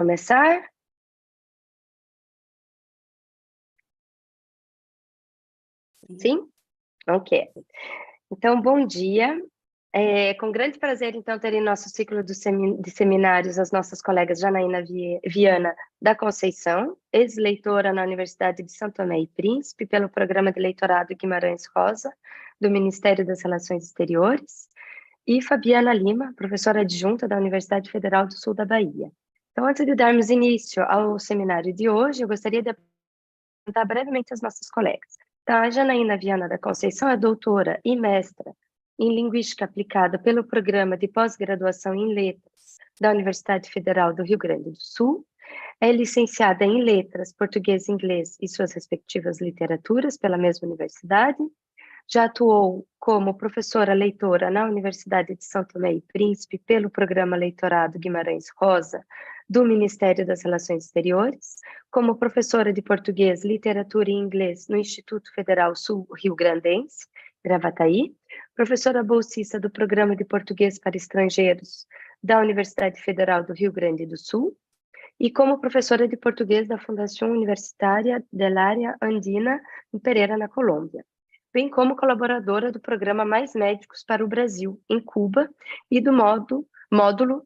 começar? Sim? Ok. Então, bom dia. É com grande prazer, então, ter em nosso ciclo de seminários as nossas colegas Janaína Viana da Conceição, ex-leitora na Universidade de São Tomé e Príncipe, pelo Programa de Leitorado Guimarães Rosa, do Ministério das Relações Exteriores, e Fabiana Lima, professora adjunta da Universidade Federal do Sul da Bahia. Então, antes de darmos início ao seminário de hoje, eu gostaria de apresentar brevemente as nossas colegas. Então, a Janaína Viana da Conceição é doutora e mestra em Linguística Aplicada pelo Programa de Pós-Graduação em Letras da Universidade Federal do Rio Grande do Sul. É licenciada em Letras, Português e Inglês e suas respectivas literaturas pela mesma universidade. Já atuou como professora leitora na Universidade de São Tomé e Príncipe pelo Programa Leitorado Guimarães Rosa do Ministério das Relações Exteriores, como professora de Português, Literatura e Inglês no Instituto Federal Sul-Rio Grandense, Gravataí, professora bolsista do Programa de Português para Estrangeiros da Universidade Federal do Rio Grande do Sul, e como professora de Português da Fundação Universitária del Área Andina, em Pereira, na Colômbia, bem como colaboradora do programa Mais Médicos para o Brasil, em Cuba, e do módulo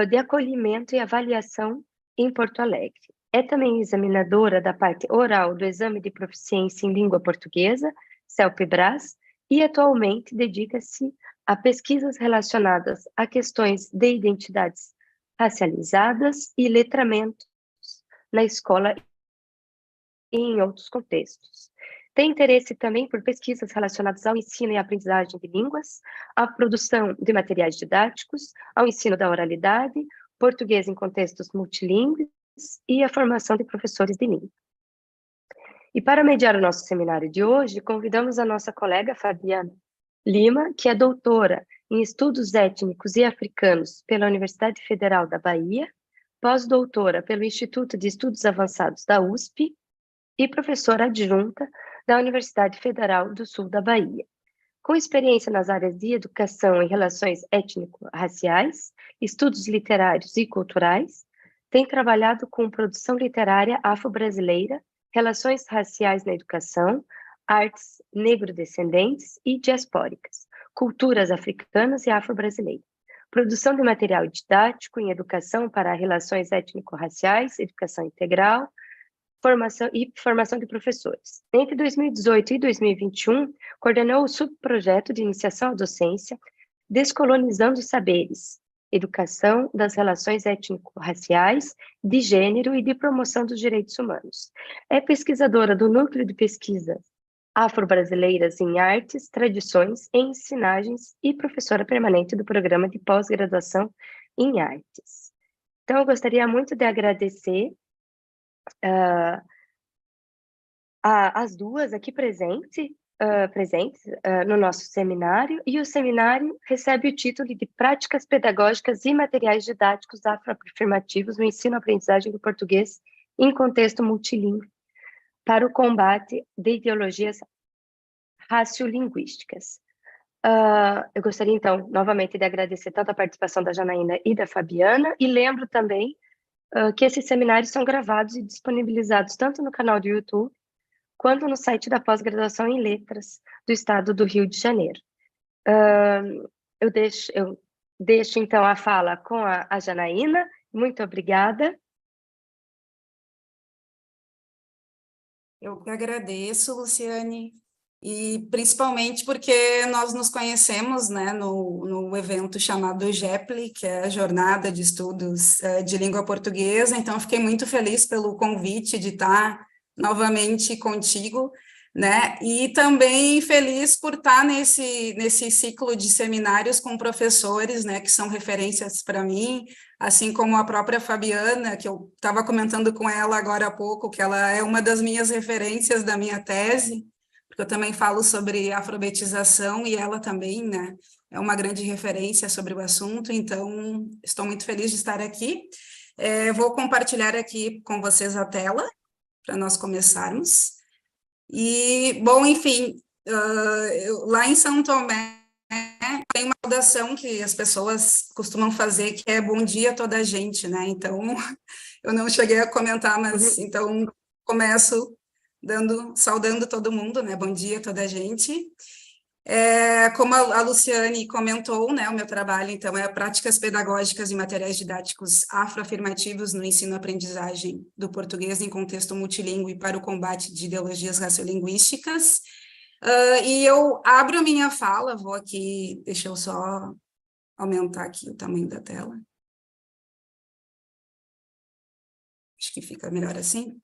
de acolhimento e avaliação em Porto Alegre. É também examinadora da parte oral do Exame de Proficiência em Língua Portuguesa, CELPE-BRAS, e atualmente dedica-se a pesquisas relacionadas a questões de identidades racializadas e letramentos na escola e em outros contextos. Tem interesse também por pesquisas relacionadas ao ensino e aprendizagem de línguas, à produção de materiais didáticos, ao ensino da oralidade, português em contextos multilingües e a formação de professores de língua. E para mediar o nosso seminário de hoje, convidamos a nossa colega Fabiana Lima, que é doutora em Estudos Étnicos e Africanos pela Universidade Federal da Bahia, pós-doutora pelo Instituto de Estudos Avançados da USP e professora adjunta da Universidade Federal do Sul da Bahia. Com experiência nas áreas de educação e relações étnico-raciais, estudos literários e culturais, tem trabalhado com produção literária afro-brasileira, relações raciais na educação, artes negro-descendentes e diaspóricas, culturas africanas e afro-brasileiras, produção de material didático em educação para relações étnico-raciais, educação integral, formação de professores. Entre 2018 e 2021, coordenou o subprojeto de iniciação à docência Descolonizando os Saberes, Educação das Relações Étnico-Raciais, de Gênero e de Promoção dos Direitos Humanos. É pesquisadora do Núcleo de Pesquisas Afro-Brasileiras em Artes, Tradições e Ensinagens e professora permanente do Programa de Pós-Graduação em Artes. Então, eu gostaria muito de agradecer as duas aqui presentes no nosso seminário, e o seminário recebe o título de Práticas Pedagógicas e Materiais Didáticos Afroafirmativos no Ensino-Aprendizagem do Português em Contexto Multilingüe para o Combate de Ideologias Raciolinguísticas. Eu gostaria, então, novamente, de agradecer tanto a participação da Janaína e da Fabiana, e lembro também que esses seminários são gravados e disponibilizados tanto no canal do YouTube quanto no site da Pós-Graduação em Letras do Estado do Rio de Janeiro. Eu deixo, então, a fala com a Janaína. Muito obrigada. Eu que agradeço, Luciane, e principalmente porque nós nos conhecemos, né, no evento chamado JEPLI, que é a Jornada de Estudos de Língua Portuguesa. Então, fiquei muito feliz pelo convite de estar novamente contigo, né, e também feliz por estar nesse ciclo de seminários com professores, né, que são referências para mim, assim como a própria Fabiana, que eu estava comentando com ela agora há pouco, que ela é uma das minhas referências da minha tese, porque eu também falo sobre alfabetização e ela também, né, é uma grande referência sobre o assunto. Então estou muito feliz de estar aqui. Vou compartilhar aqui com vocês a tela, para nós começarmos. E, bom, enfim, lá em São Tomé, Tem uma saudação que as pessoas costumam fazer, que é bom dia a toda a gente, né? Então, eu não cheguei a comentar, mas então começo saudando todo mundo, né? Bom dia a toda a gente. Como a Luciane comentou, né, o meu trabalho, então, é práticas pedagógicas e materiais didáticos afroafirmativos no ensino-aprendizagem do português em contexto multilingüe para o combate de ideologias radiolinguísticas. E eu abro a minha fala, vou aqui, deixa eu só aumentar aqui o tamanho da tela. Acho que fica melhor assim.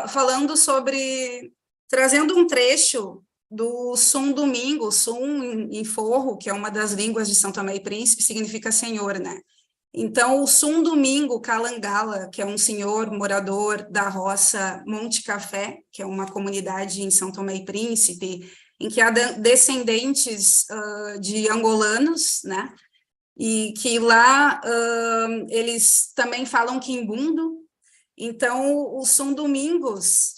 Falando sobre, trazendo um trecho do Sum Domingo, Sum em forro, que é uma das línguas de São Tomé e Príncipe, significa senhor, né? Então, o Sum Domingo Calangala, que é um senhor morador da roça Monte Café, que é uma comunidade em São Tomé e Príncipe, em que há descendentes de angolanos, né? E que lá eles também falam quimbundo. Então, o Sum Domingos,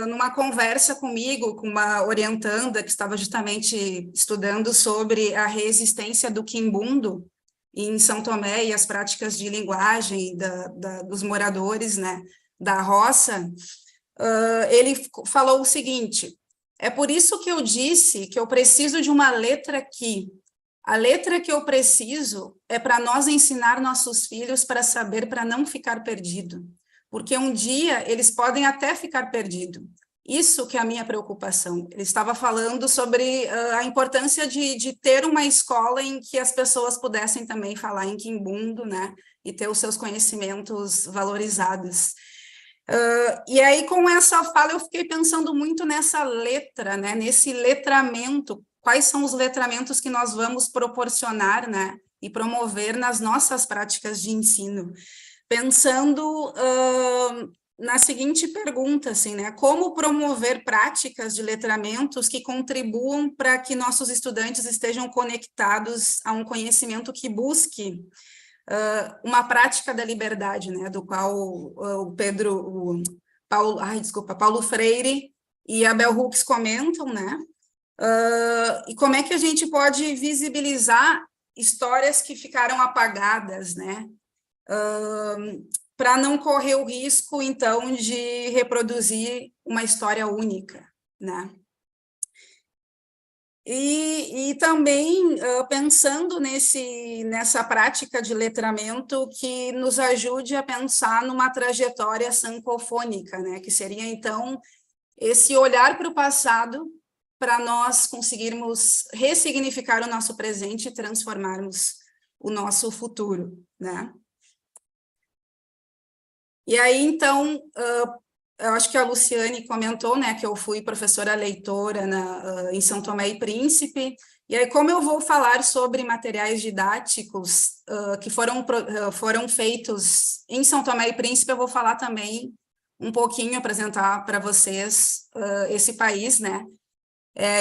numa conversa comigo, com uma orientanda que estava justamente estudando sobre a resistência do quimbundo em São Tomé e as práticas de linguagem dos moradores, né, da roça, ele falou o seguinte: é por isso que eu disse que eu preciso de uma letra aqui. A letra que eu preciso é para nós ensinar nossos filhos para saber, para não ficar perdido. Porque um dia eles podem até ficar perdidos. Isso que é a minha preocupação. Ele estava falando sobre a importância de ter uma escola em que as pessoas pudessem também falar em quimbundo, né? E ter os seus conhecimentos valorizados. E aí, com essa fala, eu fiquei pensando muito nessa letra, né? Nesse letramento. Quais são os letramentos que nós vamos proporcionar, né? E promover nas nossas práticas de ensino? Pensando na seguinte pergunta, assim, né? Como promover práticas de letramentos que contribuam para que nossos estudantes estejam conectados a um conhecimento que busque uma prática da liberdade, né? Do qual Paulo Freire e a Bell Hooks comentam, né? E como é que a gente pode visibilizar histórias que ficaram apagadas, né? Para não correr o risco, então, de reproduzir uma história única, né? E também pensando nessa prática de letramento que nos ajude a pensar numa trajetória sancofônica, né? Que seria, então, esse olhar para o passado para nós conseguirmos ressignificar o nosso presente e transformarmos o nosso futuro, né? E aí, então, eu acho que a Luciane comentou, né, que eu fui professora leitora em São Tomé e Príncipe, e aí, como eu vou falar sobre materiais didáticos que foram feitos em São Tomé e Príncipe, eu vou falar também um pouquinho, apresentar para vocês esse país, né?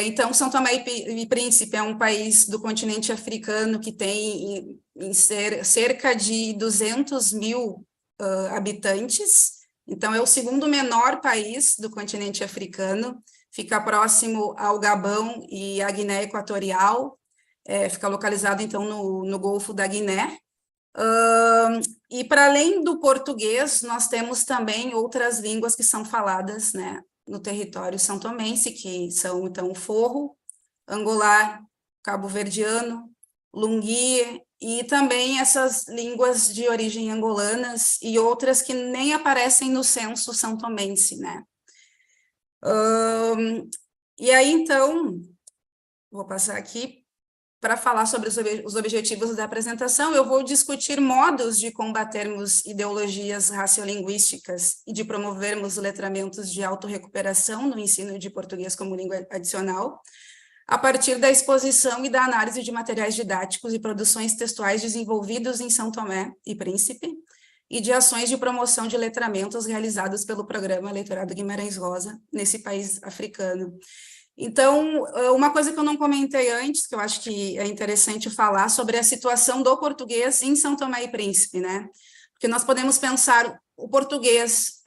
Então, São Tomé e Príncipe é um país do continente africano que tem cerca de 200 mil habitantes. Então, é o segundo menor país do continente africano, fica próximo ao Gabão e à Guiné Equatorial, fica localizado, então, no Golfo da Guiné. E, para além do português, nós temos também outras línguas que são faladas, né, no território são-tomense, que são, então, o forro, angolar, cabo-verdiano, lungue, e também essas línguas de origem angolanas e outras que nem aparecem no censo são-tomense, né? E aí, então, vou passar aqui para falar sobre os objetivos da apresentação. Eu vou discutir modos de combatermos ideologias radiolinguísticas e de promovermos letramentos de autorrecuperação no ensino de português como língua adicional, a partir da exposição e da análise de materiais didáticos e produções textuais desenvolvidos em São Tomé e Príncipe, e de ações de promoção de letramentos realizados pelo Programa Leitorado Guimarães Rosa, nesse país africano. Então, uma coisa que eu não comentei antes, que eu acho que é interessante falar, sobre a situação do português em São Tomé e Príncipe, né? porque nós podemos pensar, o português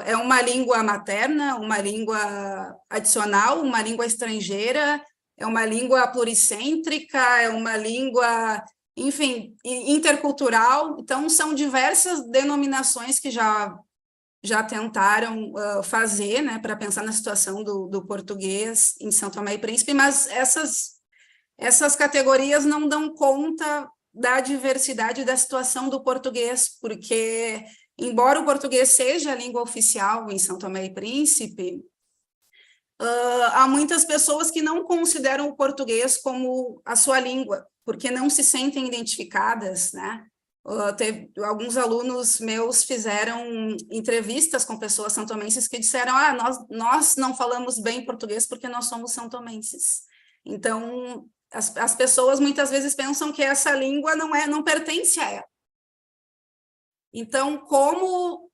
é uma língua materna, uma língua adicional, uma língua estrangeira, é uma língua pluricêntrica, é uma língua, enfim, intercultural. Então, são diversas denominações que já tentaram fazer, né, para pensar na situação do português em São Tomé e Príncipe, mas essas categorias não dão conta da diversidade da situação do português, porque, embora o português seja a língua oficial em São Tomé e Príncipe, há muitas pessoas que não consideram o português como a sua língua, porque não se sentem identificadas, né? Alguns alunos meus fizeram entrevistas com pessoas santomenses que disseram, nós não falamos bem português porque nós somos santomenses. Então, as pessoas muitas vezes pensam que essa língua não pertence a ela. Então, como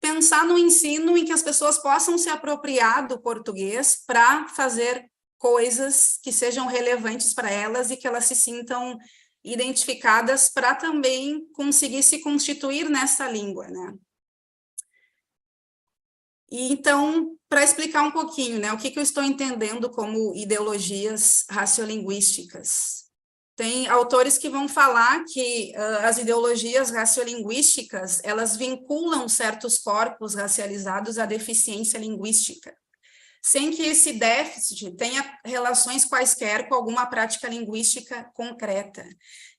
pensar no ensino em que as pessoas possam se apropriar do português para fazer coisas que sejam relevantes para elas e que elas se sintam identificadas para também conseguir se constituir nessa língua, né? E então, para explicar um pouquinho, né, o que eu estou entendendo como ideologias radiolinguísticas. Tem autores que vão falar que as ideologias radiolinguísticas, elas vinculam certos corpos racializados à deficiência linguística, sem que esse déficit tenha relações quaisquer com alguma prática linguística concreta.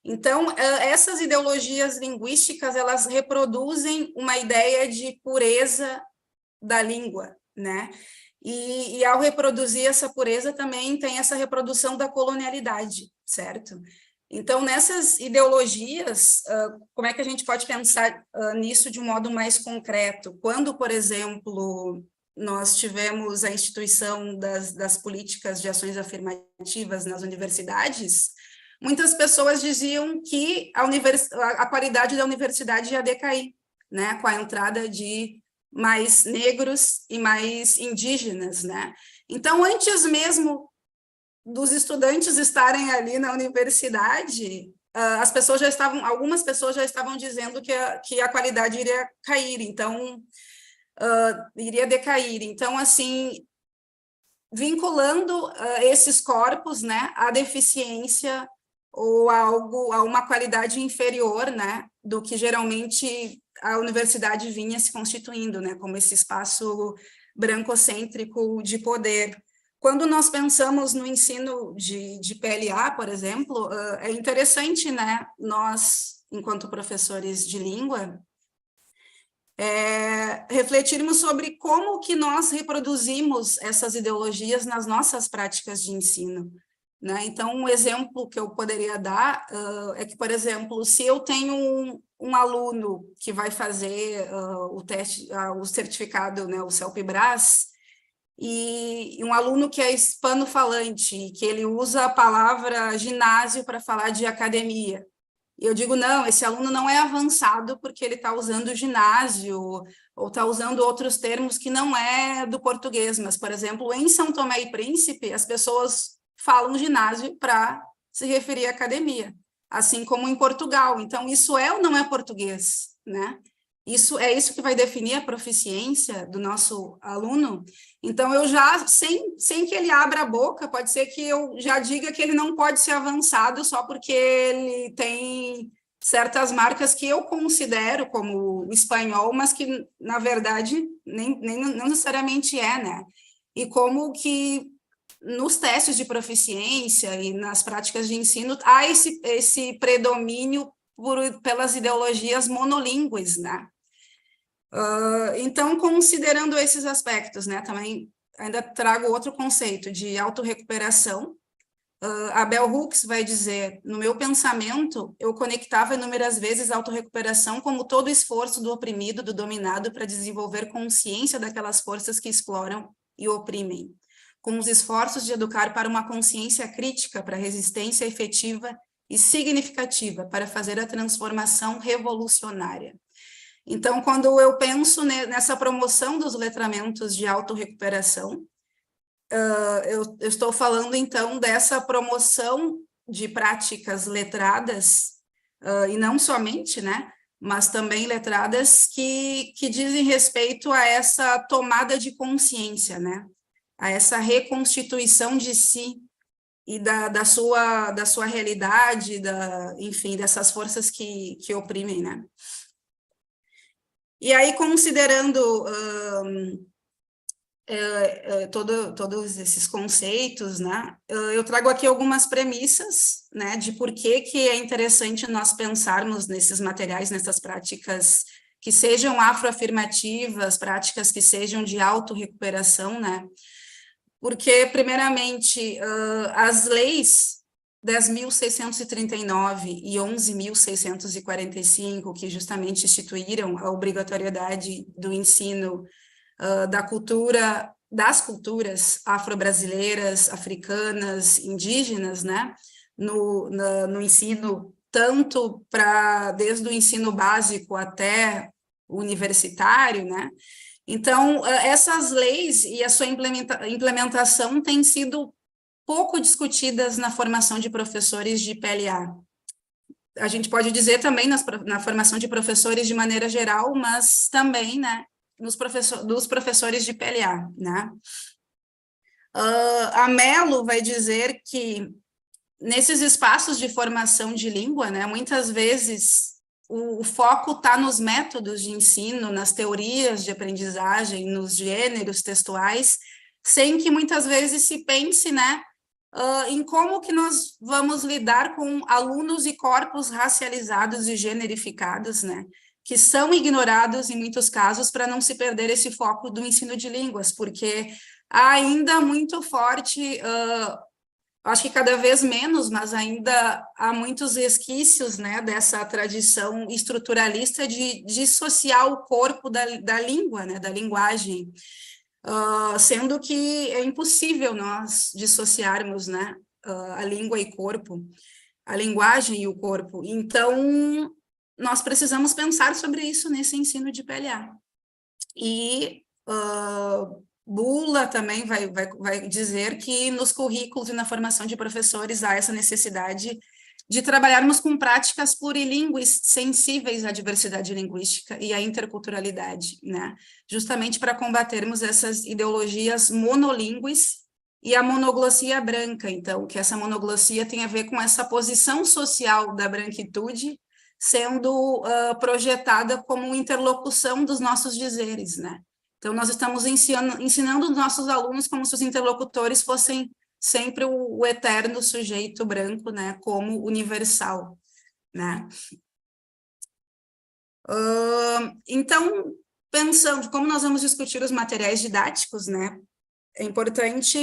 Então, essas ideologias linguísticas, elas reproduzem uma ideia de pureza da língua, né? E ao reproduzir essa pureza, também tem essa reprodução da colonialidade, certo? Então, nessas ideologias, como é que a gente pode pensar nisso de um modo mais concreto? Quando, por exemplo, nós tivemos a instituição das políticas de ações afirmativas nas universidades, muitas pessoas diziam que a qualidade da universidade ia decair, né, com a entrada de mais negros e mais indígenas, né? Então, antes mesmo dos estudantes estarem ali na universidade, algumas pessoas já estavam dizendo que a qualidade iria cair, então, iria decair. Então, assim, vinculando esses corpos, né, à deficiência ou a uma qualidade inferior, né, do que geralmente a universidade vinha se constituindo, né, como esse espaço brancocêntrico de poder. Quando nós pensamos no ensino de PLA, por exemplo, é interessante, né, nós, enquanto professores de língua, refletirmos sobre como que nós reproduzimos essas ideologias nas nossas práticas de ensino, né? Então, um exemplo que eu poderia dar é que, por exemplo, se eu tenho um aluno que vai fazer o teste, o certificado, né, o CELPE-BRAS, e um aluno que é hispano-falante, que ele usa a palavra ginásio para falar de academia, eu digo, não, esse aluno não é avançado porque ele está usando ginásio ou está usando outros termos que não é do português, mas, por exemplo, em São Tomé e Príncipe, as pessoas falam ginásio para se referir à academia, assim como em Portugal. Então, isso é ou não é português, né? Isso que vai definir a proficiência do nosso aluno. Então, eu já, sem que ele abra a boca, pode ser que eu já diga que ele não pode ser avançado só porque ele tem certas marcas que eu considero como espanhol, mas que, na verdade, não necessariamente é, né? E como que nos testes de proficiência e nas práticas de ensino há esse predomínio pelas ideologias monolíngues, né? Então, considerando esses aspectos, né, também ainda trago outro conceito de autorrecuperação. A Bell Hooks vai dizer, no meu pensamento, eu conectava inúmeras vezes a autorrecuperação como todo esforço do oprimido, do dominado, para desenvolver consciência daquelas forças que exploram e oprimem, com os esforços de educar para uma consciência crítica, para resistência efetiva e significativa, para fazer a transformação revolucionária. Então, quando eu penso nessa promoção dos letramentos de autorrecuperação, eu estou falando, então, dessa promoção de práticas letradas, e não somente, né, mas também letradas que dizem respeito a essa tomada de consciência, né? A essa reconstituição de si e da sua realidade, enfim, dessas forças que oprimem, né? E aí, considerando todos esses conceitos, né, eu trago aqui algumas premissas, né, de por que é interessante nós pensarmos nesses materiais, nessas práticas que sejam afroafirmativas, práticas que sejam de autorrecuperação, né, porque, primeiramente, as leis 10.639 e 11.645, que justamente instituíram a obrigatoriedade do ensino das culturas afro-brasileiras, africanas, indígenas, né, no ensino, tanto desde o ensino básico até o universitário, né. Então, essas leis e a sua implementação têm sido pouco discutidas na formação de professores de PLA. A gente pode dizer também na formação de professores de maneira geral, mas também, né, dos professores de PLA, né? A Mello vai dizer que nesses espaços de formação de língua, né, muitas vezes o foco está nos métodos de ensino, nas teorias de aprendizagem, nos gêneros textuais, sem que muitas vezes se pense, né, em como que nós vamos lidar com alunos e corpos racializados e generificados, né, que são ignorados em muitos casos para não se perder esse foco do ensino de línguas, porque há ainda muito forte, acho que cada vez menos, mas ainda há muitos resquícios, né, dessa tradição estruturalista de dissociar o corpo da língua, né, da linguagem, sendo que é impossível nós dissociarmos, né, a língua e corpo, a linguagem e o corpo. Então, nós precisamos pensar sobre isso nesse ensino de PLA. E Bula também vai dizer que nos currículos e na formação de professores há essa necessidade de trabalharmos com práticas plurilingües sensíveis à diversidade linguística e à interculturalidade, né? Justamente para combatermos essas ideologias monolingües e a monoglossia branca, então, que essa monoglossia tem a ver com essa posição social da branquitude sendo projetada como interlocução dos nossos dizeres, né? Então, nós estamos ensinando os nossos alunos como se os interlocutores fossem sempre o eterno sujeito branco, né, como universal, né. Então, pensando como nós vamos discutir os materiais didáticos, né, é importante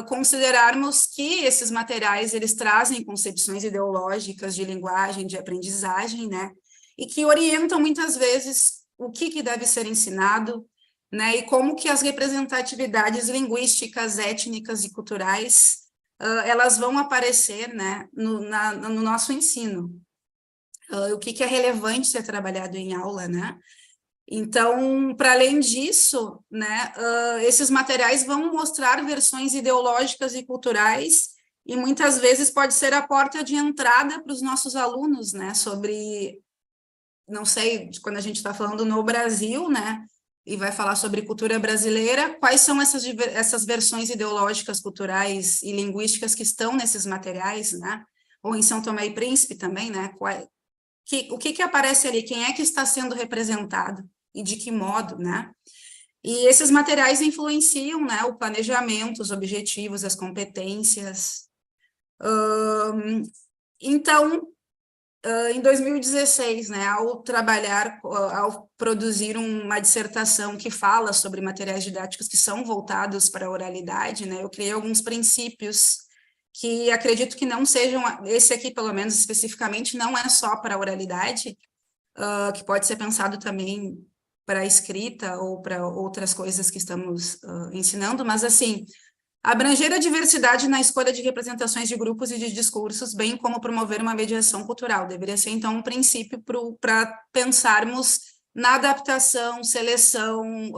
considerarmos que esses materiais, eles trazem concepções ideológicas de linguagem, de aprendizagem, né, e que orientam muitas vezes o que deve ser ensinado, né, e como que as representatividades linguísticas, étnicas e culturais, elas vão aparecer, né, no nosso ensino. O que é relevante ser trabalhado em aula, né? Então, para além disso, né, esses materiais vão mostrar versões ideológicas e culturais e muitas vezes pode ser a porta de entrada para os nossos alunos, né, sobre, não sei, quando a gente está falando no Brasil, né, e vai falar sobre cultura brasileira, quais são essas versões ideológicas, culturais e linguísticas que estão nesses materiais, né? Ou em São Tomé e Príncipe também, né? O que aparece ali? Quem é que está sendo representado? E de que modo, né? E esses materiais influenciam, né, o planejamento, os objetivos, as competências. Então, em 2016, né, ao produzir uma dissertação que fala sobre materiais didáticos que são voltados para a oralidade, né, eu criei alguns princípios que acredito que não sejam, esse aqui, pelo menos, especificamente, não é só para a oralidade, que pode ser pensado também para a escrita ou para outras coisas que estamos ensinando, mas, assim, abranger a diversidade na escolha de representações de grupos e de discursos, bem como promover uma mediação cultural. Deveria ser, então, um princípio para pensarmos na adaptação, seleção,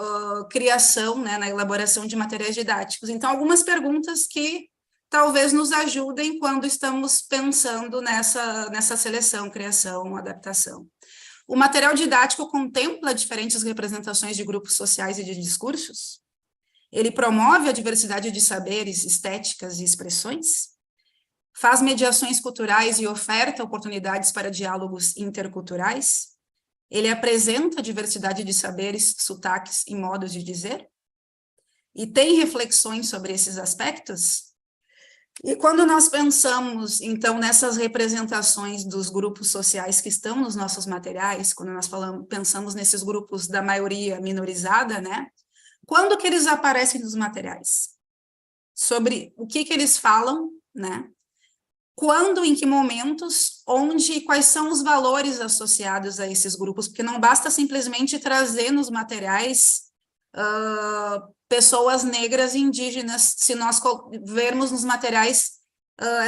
criação, né, na elaboração de materiais didáticos. Então, algumas perguntas que talvez nos ajudem quando estamos pensando nessa seleção, criação, adaptação. O material didático contempla diferentes representações de grupos sociais e de discursos? Ele promove a diversidade de saberes, estéticas e expressões? Faz mediações culturais e oferta oportunidades para diálogos interculturais? Ele apresenta diversidade de saberes, sotaques e modos de dizer? E tem reflexões sobre esses aspectos? E quando nós pensamos, então, nessas representações dos grupos sociais que estão nos nossos materiais, quando nós pensamos nesses grupos da maioria minorizada, né? Quando que eles aparecem nos materiais? Sobre o que eles falam, né? Quando, em que momentos, onde e quais são os valores associados a esses grupos, porque não basta simplesmente trazer nos materiais pessoas negras e indígenas, se nós vermos nos materiais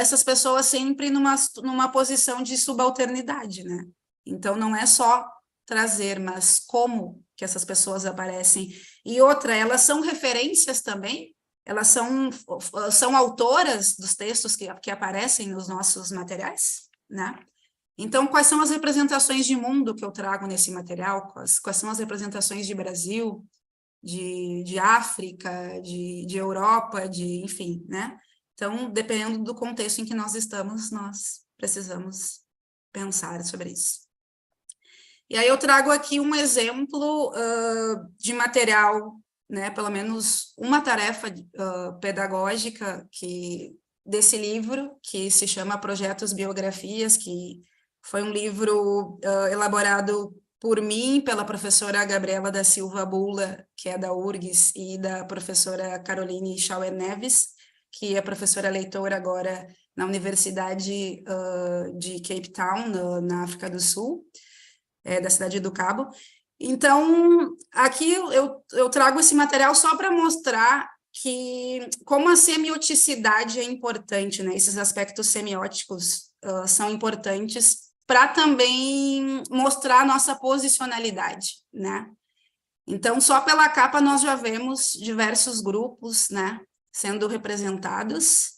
essas pessoas sempre numa posição de subalternidade, né? Então, não é só trazer, mas como que essas pessoas aparecem. E outra, elas são referências também, elas são autoras dos textos que aparecem nos nossos materiais, né? Então, quais são as representações de mundo que eu trago nesse material? Quais são as representações de Brasil, de África, de Europa, enfim, né? Então, dependendo do contexto em que nós estamos, nós precisamos pensar sobre isso. E aí eu trago aqui um exemplo de material, né, pelo menos uma tarefa pedagógica desse livro, que se chama Projetos Biografias, que foi um livro elaborado por mim, pela professora Gabriela da Silva Bula, que é da URGS, e da professora Caroline Schauer Neves, que é professora leitora agora na Universidade de Cape Town, na África do Sul, da cidade do Cabo. Então, aqui eu trago esse material só para mostrar como a semioticidade é importante, né? Esses aspectos semióticos são importantes para também mostrar a nossa posicionalidade, né? Então, só pela capa nós já vemos diversos grupos, né, sendo representados.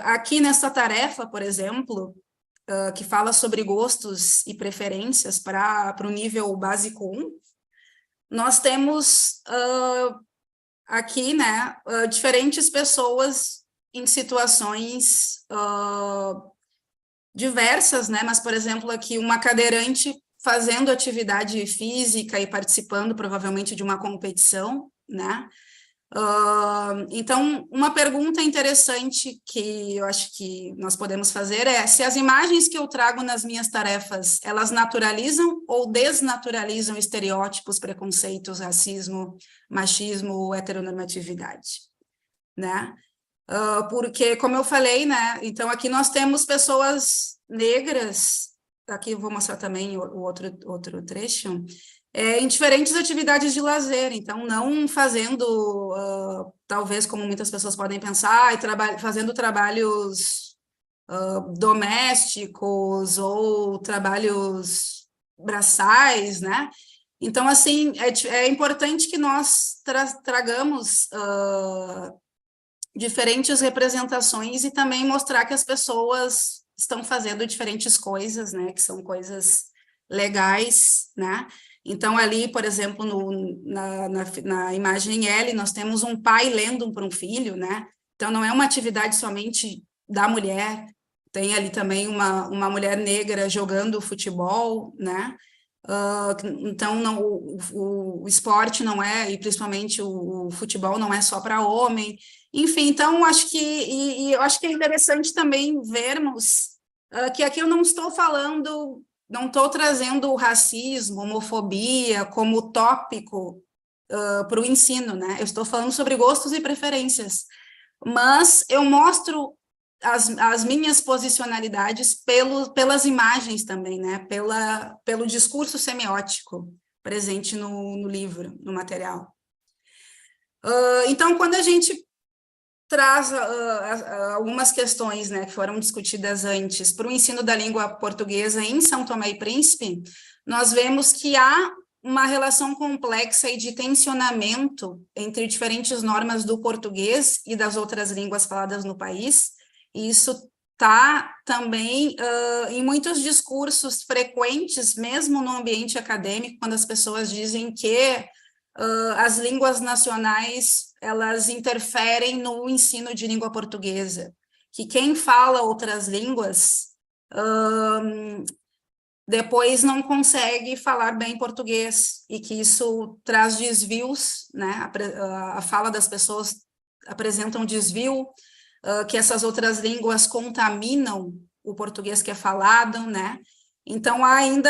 Aqui nessa tarefa, por exemplo, que fala sobre gostos e preferências para o nível básico 1, nós temos aqui, né, diferentes pessoas em situações diversas, né, mas, por exemplo, aqui uma cadeirante fazendo atividade física e participando, provavelmente, de uma competição, né. Então, uma pergunta interessante que eu acho que nós podemos fazer é se as imagens que eu trago nas minhas tarefas, elas naturalizam ou desnaturalizam estereótipos, preconceitos, racismo, machismo, heteronormatividade, né? Porque, como eu falei, né, então aqui nós temos pessoas negras, aqui eu vou mostrar também o outro trecho, em diferentes atividades de lazer, então não fazendo, talvez como muitas pessoas podem pensar, fazendo trabalhos domésticos ou trabalhos braçais, né? Então, assim, é importante que nós tragamos diferentes representações e também mostrar que as pessoas estão fazendo diferentes coisas, né? Que são coisas legais, né? Então, ali, por exemplo, na imagem L, nós temos um pai lendo para um filho, né? Então, não é uma atividade somente da mulher, tem ali também uma mulher negra jogando futebol, né? Então, não, o esporte não é, e principalmente o futebol não é só para homem. Enfim, então, acho que, eu acho que é interessante também vermos que aqui eu não estou falando, não estou trazendo o racismo, homofobia como tópico para o ensino, né? Eu estou falando sobre gostos e preferências, mas eu mostro as minhas posicionalidades pelas imagens também, né? Pelo discurso semiótico presente no livro, no material. Então, quando a gente traz algumas questões, né, que foram discutidas antes para o ensino da língua portuguesa em São Tomé e Príncipe, nós vemos que há uma relação complexa e de tensionamento entre diferentes normas do português e das outras línguas faladas no país, e isso está também em muitos discursos frequentes, mesmo no ambiente acadêmico, quando as pessoas dizem que as línguas nacionais, elas interferem no ensino de língua portuguesa, que quem fala outras línguas depois não consegue falar bem português, e que isso traz desvios, né? A fala das pessoas apresenta um desvio, que essas outras línguas contaminam o português que é falado, né? Então, há ainda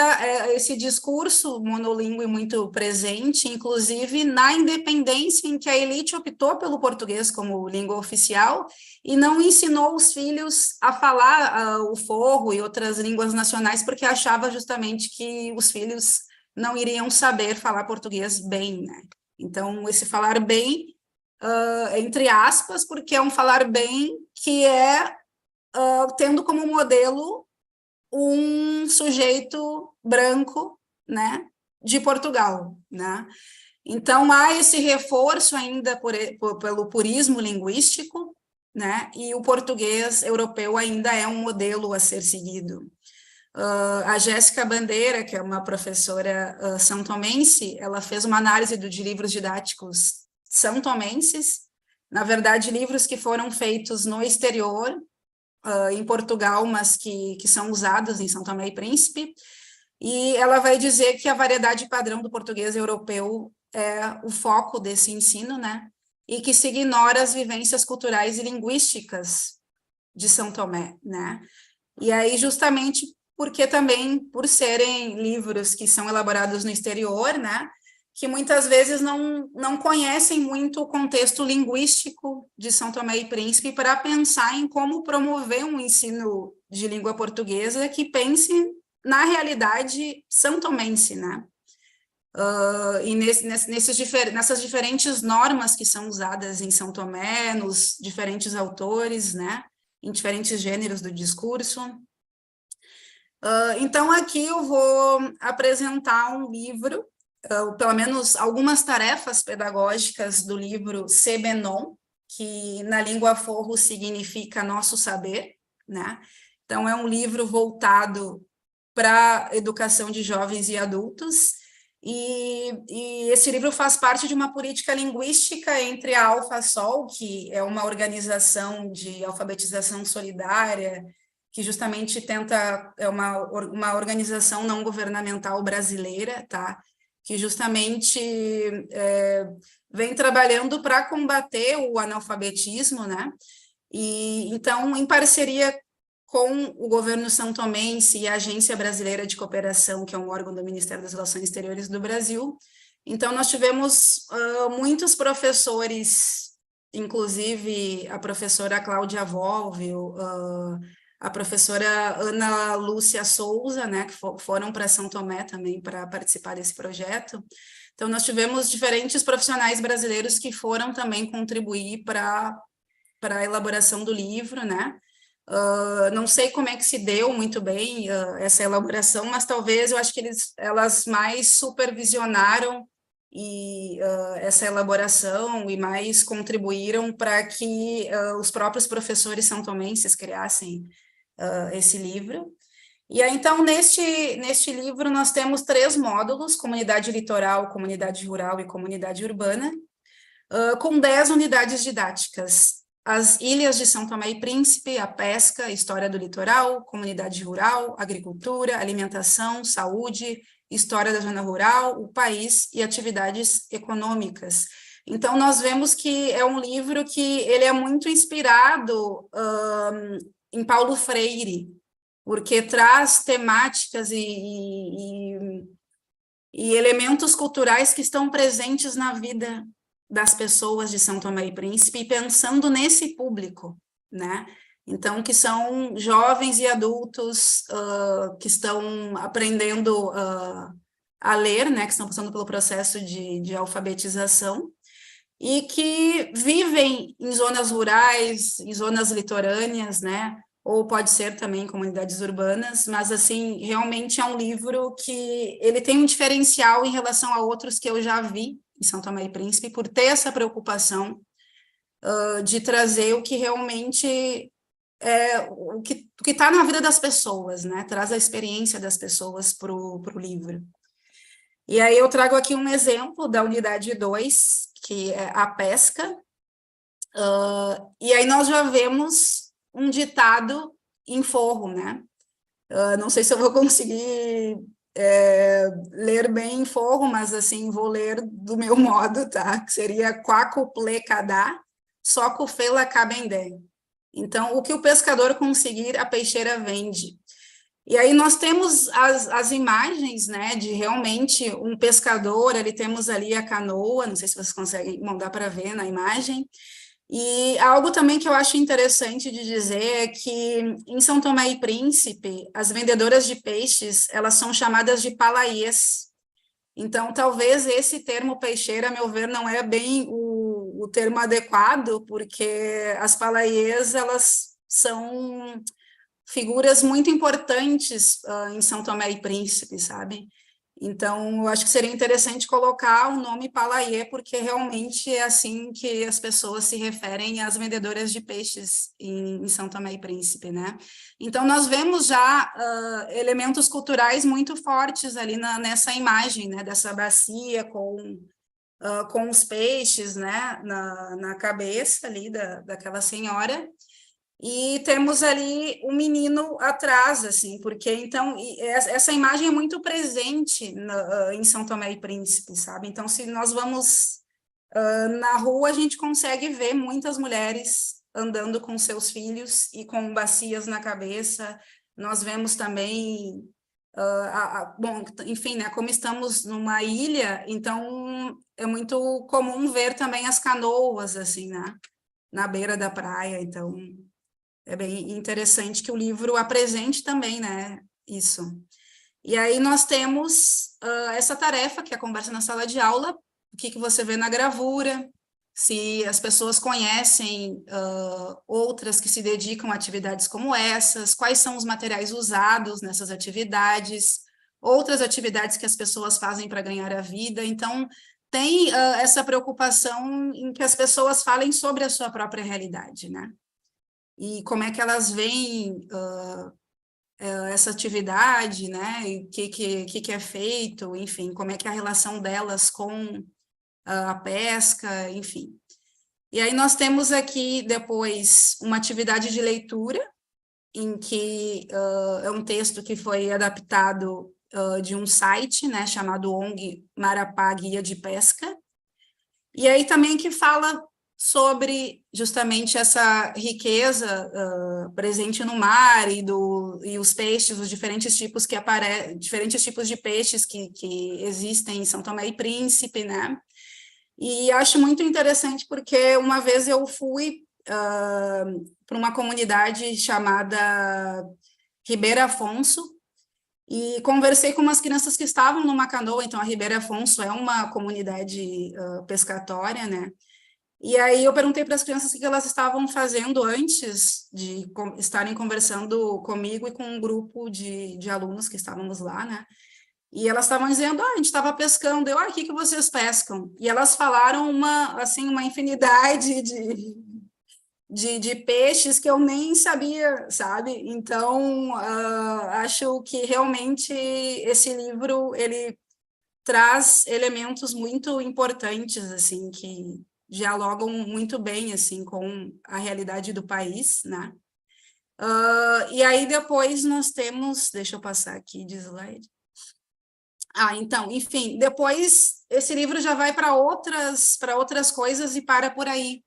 esse discurso monolíngue muito presente, inclusive na independência em que a elite optou pelo português como língua oficial e não ensinou os filhos a falar o forro e outras línguas nacionais, porque achava justamente que os filhos não iriam saber falar português bem, né? Então, esse falar bem, entre aspas, porque é um falar bem que é tendo como modelo um sujeito branco, né, de Portugal, né? Então, há esse reforço ainda pelo purismo linguístico, né, e o português europeu ainda é um modelo a ser seguido. A Jéssica Bandeira, que é uma professora são-tomense, ela fez uma análise de livros didáticos são-tomenses, na verdade, livros que foram feitos no exterior, em Portugal, mas que são usados em São Tomé e Príncipe, e ela vai dizer que a variedade padrão do português europeu é o foco desse ensino, né? E que se ignora as vivências culturais e linguísticas de São Tomé, né? E aí, justamente porque também, por serem livros que são elaborados no exterior, né? Que muitas vezes não conhecem muito o contexto linguístico de São Tomé e Príncipe para pensar em como promover um ensino de língua portuguesa que pense na realidade santomense, né? E nessas diferentes normas que são usadas em São Tomé, nos diferentes autores, né? Em diferentes gêneros do discurso. Então, aqui eu vou apresentar um livro, pelo menos algumas tarefas pedagógicas do livro Sebenon, que na língua forro significa nosso saber, né? Então, é um livro voltado para a educação de jovens e adultos, e esse livro faz parte de uma política linguística entre a AlfaSol, que é uma organização de alfabetização solidária, que justamente é uma organização não governamental brasileira, tá? Que justamente vem trabalhando para combater o analfabetismo, né? E então, em parceria com o governo são-tomense e a Agência Brasileira de Cooperação, que é um órgão do Ministério das Relações Exteriores do Brasil. Então, nós tivemos muitos professores, inclusive a professora Cláudia Volvio, a professora Ana Lúcia Souza, né, que foram para São Tomé também para participar desse projeto. Então, nós tivemos diferentes profissionais brasileiros que foram também contribuir para a elaboração do livro, né? Não sei como é que se deu muito bem essa elaboração, mas talvez eu acho que elas mais supervisionaram essa elaboração e mais contribuíram para que os próprios professores são-tomenses criassem esse livro. E aí, então, neste livro, nós temos 3 módulos: comunidade litoral, comunidade rural e comunidade urbana, com 10 unidades didáticas. As ilhas de São Tomé e Príncipe, a pesca, a história do litoral, comunidade rural, agricultura, alimentação, saúde, história da zona rural, o país e atividades econômicas. Então, nós vemos que é um livro que ele é muito inspirado em Paulo Freire, porque traz temáticas e elementos culturais que estão presentes na vida das pessoas de São Tomé e Príncipe, pensando nesse público, né? Então, que são jovens e adultos que estão aprendendo a ler, né? Que estão passando pelo processo de alfabetização, e que vivem em zonas rurais, em zonas litorâneas, né? Ou pode ser também em comunidades urbanas, mas, assim, realmente é um livro que ele tem um diferencial em relação a outros que eu já vi em São Tomé e Príncipe, por ter essa preocupação de trazer o que realmente o que está na vida das pessoas, né? Traz a experiência das pessoas para o livro. E aí eu trago aqui um exemplo da unidade 2, que é a pesca. E aí nós já vemos um ditado em forro, né? Não sei se eu vou conseguir ler bem em forro, mas assim, vou ler do meu modo, tá? Que seria quaco ple cadá, soco fela cabendé. Então, o que o pescador conseguir, a peixeira vende. E aí nós temos as imagens, né, de realmente um pescador, ali temos ali a canoa, não sei se vocês conseguem mandar para ver na imagem, e algo também que eu acho interessante de dizer é que em São Tomé e Príncipe, as vendedoras de peixes, elas são chamadas de palaiês. Então, talvez esse termo peixeira, a meu ver, não é bem o termo adequado, porque as palaiês, elas são figuras muito importantes em São Tomé e Príncipe, sabe? Então, eu acho que seria interessante colocar o nome Palaiê, porque realmente é assim que as pessoas se referem às vendedoras de peixes em São Tomé e Príncipe, né? Então, nós vemos já elementos culturais muito fortes ali nessa imagem, né? Dessa bacia com os peixes, né? Na cabeça ali daquela senhora. E temos ali um menino atrás, assim, porque então essa imagem é muito presente em São Tomé e Príncipe, sabe? Então, se nós vamos na rua, a gente consegue ver muitas mulheres andando com seus filhos e com bacias na cabeça. Nós vemos também, bom, enfim, né? Como estamos numa ilha, então é muito comum ver também as canoas, assim, né? Na beira da praia, então é bem interessante que o livro apresente também, né, isso. E aí nós temos essa tarefa, que é a conversa na sala de aula, o que você vê na gravura, se as pessoas conhecem outras que se dedicam a atividades como essas, quais são os materiais usados nessas atividades, outras atividades que as pessoas fazem para ganhar a vida. Então, tem essa preocupação em que as pessoas falem sobre a sua própria realidade, né? E como é que elas veem essa atividade, né? E o que é feito, enfim, como é que é a relação delas com a pesca, enfim. E aí nós temos aqui depois uma atividade de leitura, em que é um texto que foi adaptado de um site, né, chamado ONG Marapá Guia de Pesca, e aí também que fala sobre justamente essa riqueza presente no mar e os peixes, os diferentes tipos diferentes tipos de peixes que existem em São Tomé e Príncipe, né? E acho muito interessante porque uma vez eu fui para uma comunidade chamada Ribeira Afonso e conversei com umas crianças que estavam numa canoa. Então a Ribeira Afonso é uma comunidade pescatória, né? E aí eu perguntei para as crianças o que elas estavam fazendo antes de estarem conversando comigo e com um grupo de alunos que estávamos lá, né? E elas estavam dizendo, a gente estava pescando. Eu, o que vocês pescam? E elas falaram uma infinidade de peixes que eu nem sabia, sabe? Então, acho que realmente esse livro, ele traz elementos muito importantes, assim, que dialogam muito bem, assim, com a realidade do país, né? E aí depois nós temos, deixa eu passar aqui de slide. Então, enfim, depois esse livro já vai para outras coisas e para por aí.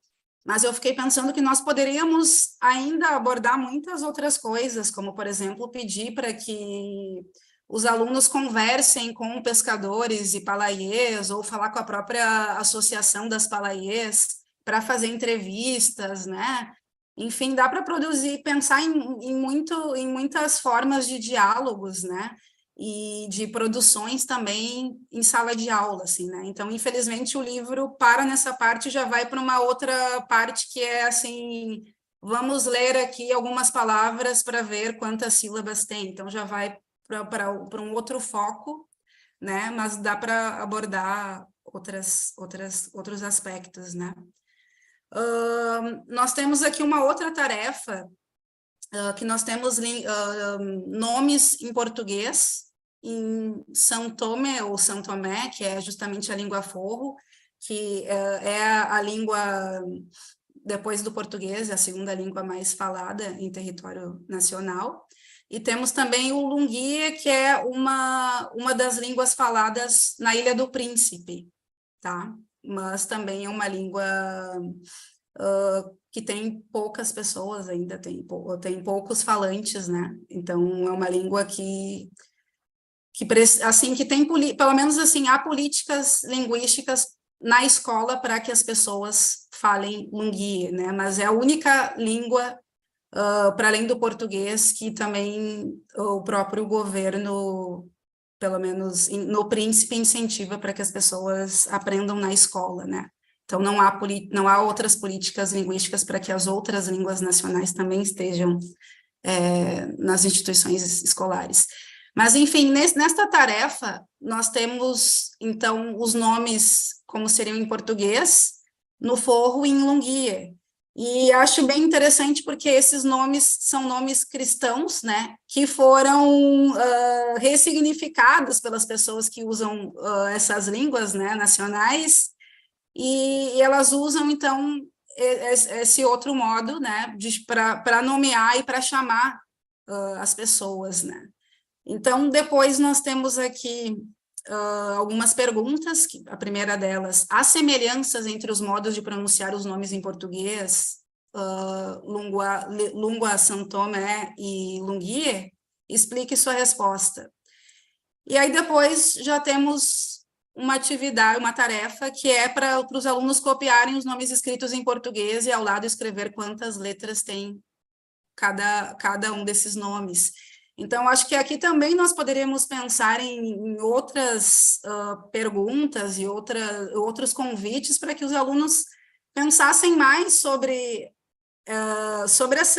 Mas eu fiquei pensando que nós poderíamos ainda abordar muitas outras coisas, como, por exemplo, pedir para que os alunos conversem com pescadores e palaiês, ou falar com a própria associação das palaiês para fazer entrevistas, né? Enfim, dá para produzir, pensar em muitas formas de diálogos, né? E de produções também em sala de aula, assim, né? Então, infelizmente, o livro para nessa parte e já vai para uma outra parte que é assim, vamos ler aqui algumas palavras para ver quantas sílabas tem. Então, já vai para um outro foco, né? Mas dá para abordar outros aspectos, né? Nós temos aqui uma outra tarefa que nós temos nomes em português, em São Tomé ou São Tomé, que é justamente a língua forro, que é a língua, depois do português, a segunda língua mais falada em território nacional. E temos também o Lunguia, que é uma das línguas faladas na Ilha do Príncipe, tá? Mas também é uma língua que tem poucas pessoas ainda, tem poucos falantes, né? Então, é uma língua que assim, que tem, pelo menos assim, há políticas linguísticas na escola para que as pessoas falem Lunguia, né? Mas é a única língua, para além do português, que também o próprio governo, pelo menos no Príncipe, incentiva para que as pessoas aprendam na escola, né? Então, não há outras políticas linguísticas para que as outras línguas nacionais também estejam nas instituições escolares. Mas, enfim, nesta tarefa, nós temos, então, os nomes, como seriam em português, no forro e em Lunguia. E acho bem interessante porque esses nomes são nomes cristãos, né, que foram ressignificados pelas pessoas que usam essas línguas, né, nacionais, e elas usam, então, esse outro modo, né, para nomear e para chamar as pessoas, né. Então, depois nós temos aqui algumas perguntas, a primeira delas, há semelhanças entre os modos de pronunciar os nomes em português, Língua São Tomé e Lunguia? Explique sua resposta. E aí depois já temos uma atividade, uma tarefa, que é para os alunos copiarem os nomes escritos em português e ao lado escrever quantas letras tem cada um desses nomes. Então, acho que aqui também nós poderíamos pensar em outras perguntas e outros convites para que os alunos pensassem mais sobre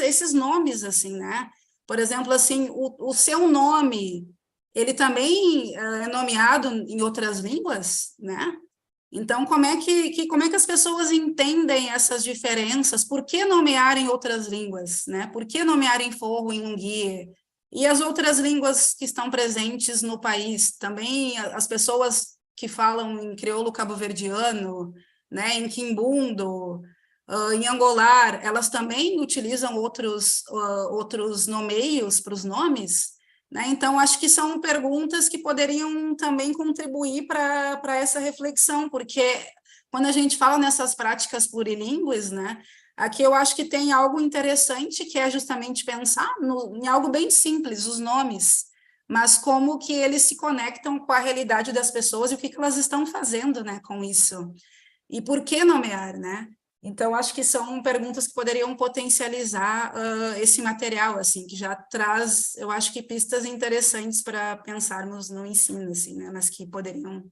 esses nomes, assim, né? Por exemplo, assim, o seu nome, ele também é nomeado em outras línguas, né? Então, como é que as pessoas entendem essas diferenças? Por que nomear em outras línguas, né? Por que nomear em forro, em Lunguia? E as outras línguas que estão presentes no país? Também as pessoas que falam em crioulo cabo-verdiano, né? Em quimbundo, em angolar, elas também utilizam outros nomeios para os nomes? Né? Então, acho que são perguntas que poderiam também contribuir para essa reflexão, porque quando a gente fala nessas práticas plurilíngues, né, aqui eu acho que tem algo interessante, que é justamente pensar em algo bem simples, os nomes, mas como que eles se conectam com a realidade das pessoas e o que elas estão fazendo, né, com isso. E por que nomear, né? Então, acho que são perguntas que poderiam potencializar esse material, assim, que já traz, eu acho que pistas interessantes para pensarmos no ensino, assim, né, mas que poderiam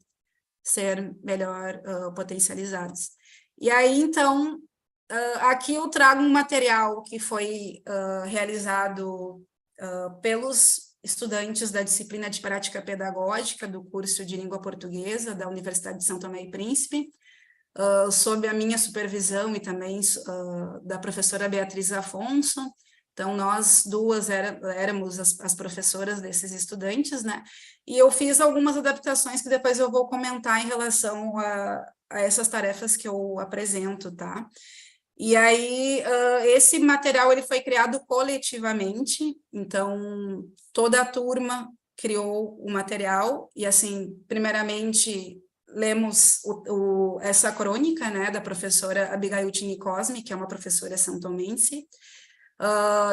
ser melhor potencializados. E aí, então, aqui eu trago um material que foi realizado pelos estudantes da disciplina de prática pedagógica do curso de língua portuguesa da Universidade de São Tomé e Príncipe, sob a minha supervisão e também da professora Beatriz Afonso. Então, nós duas éramos as professoras desses estudantes, né? E eu fiz algumas adaptações que depois eu vou comentar em relação a essas tarefas que eu apresento, tá? E aí, esse material ele foi criado coletivamente, então, toda a turma criou o material, e assim, primeiramente, lemos essa crônica, né, da professora Abigail Tini Cosme, que é uma professora santomense.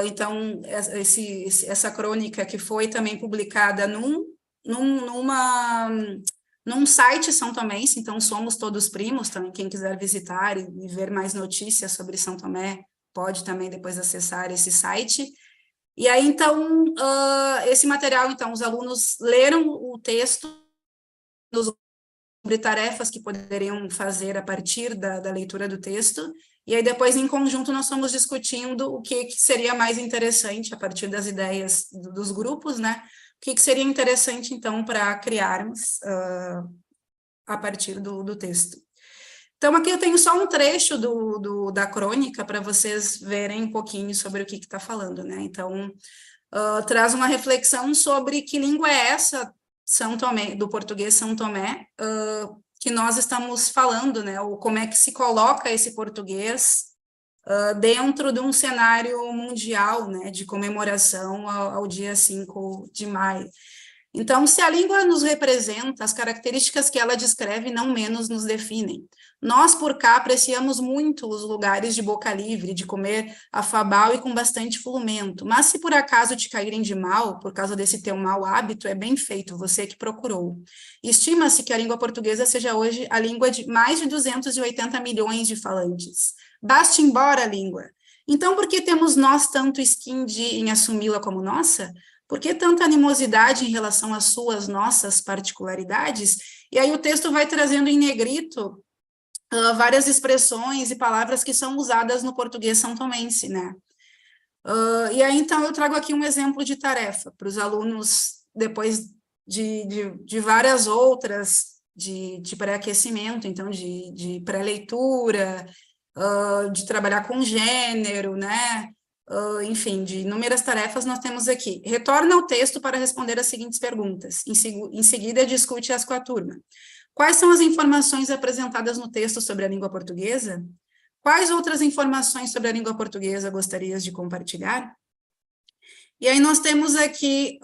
Então, essa crônica que foi também publicada num site São Tomense, então Somos Todos Primos, também quem quiser visitar e ver mais notícias sobre São Tomé, pode também depois acessar esse site. E aí, então, esse material, então, os alunos leram o texto sobre tarefas que poderiam fazer a partir da leitura do texto, e aí depois, em conjunto, nós fomos discutindo o que seria mais interessante a partir das ideias dos grupos, né? O que seria interessante, então, para criarmos a partir do texto. Então, aqui eu tenho só um trecho da crônica para vocês verem um pouquinho sobre o que está falando, né? Então, traz uma reflexão sobre que língua é essa, São Tomé, do português São Tomé, que nós estamos falando, né? Ou como é que se coloca esse português dentro de um cenário mundial, né? De comemoração ao dia 5 de maio. Então, se a língua nos representa, as características que ela descreve não menos nos definem. Nós, por cá, apreciamos muito os lugares de boca livre, de comer afabal e com bastante fulmento. Mas se por acaso te caírem de mal, por causa desse teu mau hábito, é bem feito, você que procurou. Estima-se que a língua portuguesa seja hoje a língua de mais de 280 milhões de falantes. Baste embora a língua. Então, por que temos nós tanto esquinde em assumi-la como nossa? Por que tanta animosidade em relação às suas, nossas particularidades? E aí o texto vai trazendo em negrito várias expressões e palavras que são usadas no português são-tomense, né? E aí, então, eu trago aqui um exemplo de tarefa para os alunos, depois de várias outras de pré-aquecimento, então, de pré-leitura, de trabalhar com gênero, né? Enfim, de inúmeras tarefas nós temos aqui. Retorna ao texto para responder as seguintes perguntas. Em seguida, discute-as com a turma. Quais são as informações apresentadas no texto sobre a língua portuguesa? Quais outras informações sobre a língua portuguesa gostarias de compartilhar? E aí nós temos aqui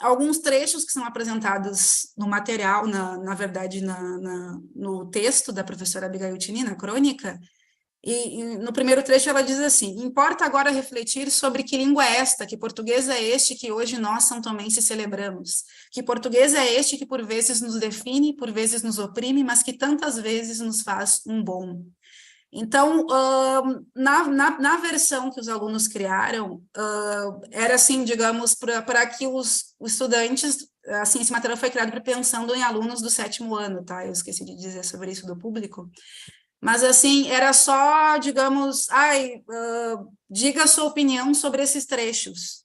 alguns trechos que são apresentados no material, na verdade, no texto da professora Abigail Tini, na crônica. E no primeiro trecho ela diz assim: importa agora refletir sobre que língua é esta, que português é este que hoje nós santomenses celebramos, que português é este que por vezes nos define, por vezes nos oprime, mas que tantas vezes nos faz um bom. Então, na versão que os alunos criaram, era assim, digamos, para que os estudantes, assim, esse material foi criado pensando em alunos do 7º ano, tá? Eu esqueci de dizer sobre isso do público. Mas, assim, era só, digamos, diga a sua opinião sobre esses trechos.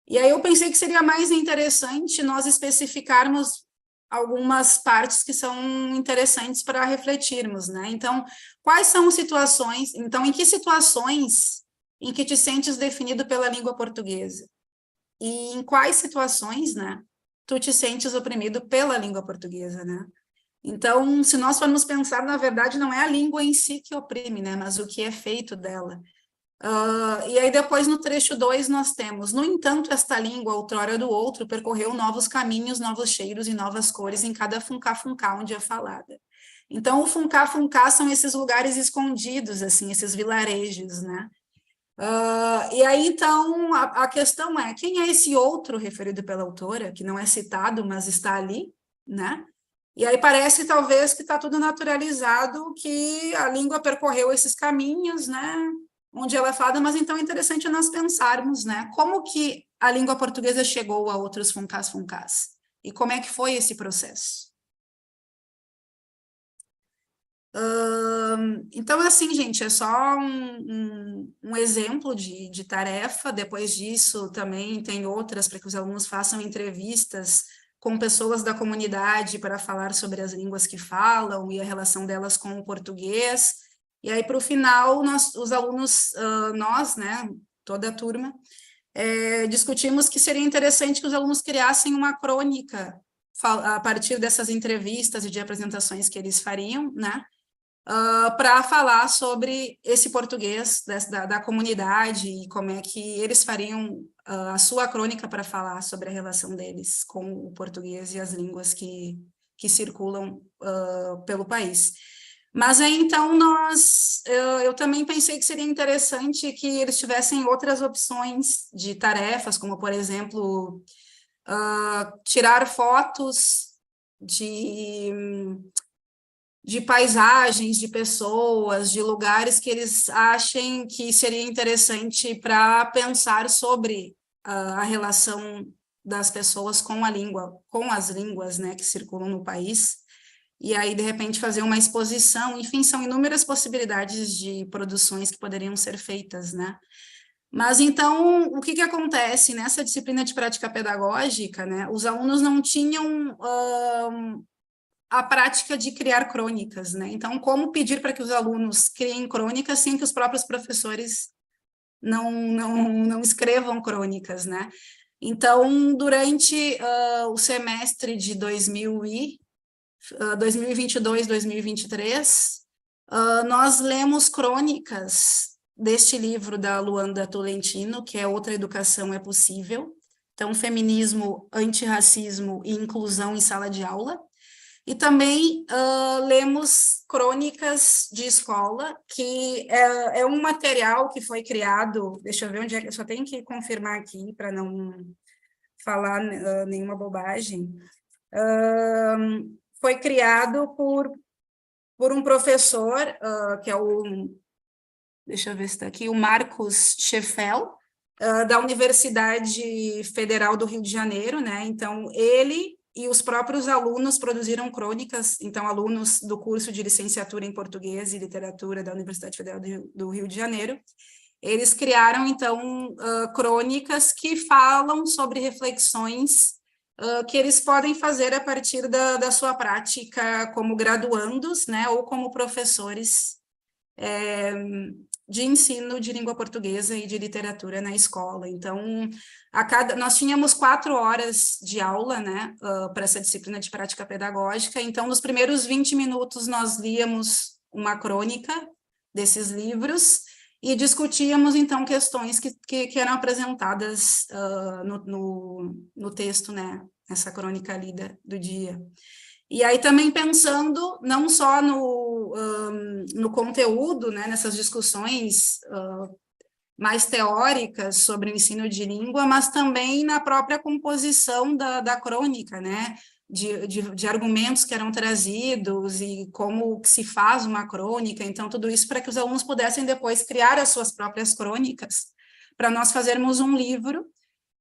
E aí eu pensei que seria mais interessante nós especificarmos algumas partes que são interessantes para refletirmos, né? Então, quais são as situações, então, em que situações em que te sentes definido pela língua portuguesa? E em quais situações, né, tu te sentes oprimido pela língua portuguesa, né? Então, se nós formos pensar, na verdade, não é a língua em si que oprime, né, mas o que é feito dela. E aí depois, no trecho 2, nós temos: no entanto, esta língua, outrora do outro, percorreu novos caminhos, novos cheiros e novas cores em cada funcá-funcá onde é falada. Então, o funcá-funcá são esses lugares escondidos, assim, esses vilarejos, né? E aí, então, a questão é: quem é esse outro referido pela autora, que não é citado, mas está ali, né? E aí parece, talvez, que está tudo naturalizado, que a língua percorreu esses caminhos, né, onde ela é falada, mas então é interessante nós pensarmos, né, como que a língua portuguesa chegou a outros funcás, e como é que foi esse processo. Então, assim, gente, é só um exemplo de tarefa. Depois disso, também tem outras para que os alunos façam entrevistas com pessoas da comunidade para falar sobre as línguas que falam e a relação delas com o português. E aí, para o final, os alunos, nós, né, toda a turma, discutimos que seria interessante que os alunos criassem uma crônica a partir dessas entrevistas e de apresentações que eles fariam, né, para falar sobre esse português da comunidade e como é que eles fariam a sua crônica para falar sobre a relação deles com o português e as línguas que circulam pelo país. Mas aí, então, eu também pensei que seria interessante que eles tivessem outras opções de tarefas, como, por exemplo, tirar fotos de paisagens, de pessoas, de lugares que eles achem que seria interessante para pensar sobre a relação das pessoas com a língua, com as línguas, né, que circulam no país, e aí, de repente, fazer uma exposição. Enfim, são inúmeras possibilidades de produções que poderiam ser feitas, né? Mas, então, o que acontece nessa disciplina de prática pedagógica, né? Os alunos não tinham a prática de criar crônicas, né? Então, como pedir para que os alunos criem crônicas sem que os próprios professores não escrevam crônicas, né? Então, durante o semestre de 2022, 2023, nós lemos crônicas deste livro da Luanda Tolentino, que é Outra Educação é Possível. Então, feminismo, antirracismo e inclusão em sala de aula. E também lemos crônicas de escola, que é um material que foi criado, deixa eu ver onde é que eu só tenho que confirmar aqui para não falar nenhuma bobagem. Foi criado por um professor, que é deixa eu ver se está aqui, o Marcos Scheffel, da Universidade Federal do Rio de Janeiro, né? Então, ele e os próprios alunos produziram crônicas, então, alunos do curso de licenciatura em Português e Literatura da Universidade Federal do Rio de Janeiro, eles criaram, então, crônicas que falam sobre reflexões que eles podem fazer a partir da sua prática como graduandos, né, ou como professores de ensino de língua portuguesa e de literatura na escola. Então, nós tínhamos 4 horas de aula, né, para essa disciplina de prática pedagógica. Então, nos primeiros 20 minutos, nós líamos uma crônica desses livros e discutíamos, então, questões que eram apresentadas no texto, né, nessa crônica lida do dia. E aí também pensando não só no conteúdo, né, nessas discussões mais teóricas sobre o ensino de língua, mas também na própria composição da crônica, né, de argumentos que eram trazidos e como se faz uma crônica, então tudo isso para que os alunos pudessem depois criar as suas próprias crônicas, para nós fazermos um livro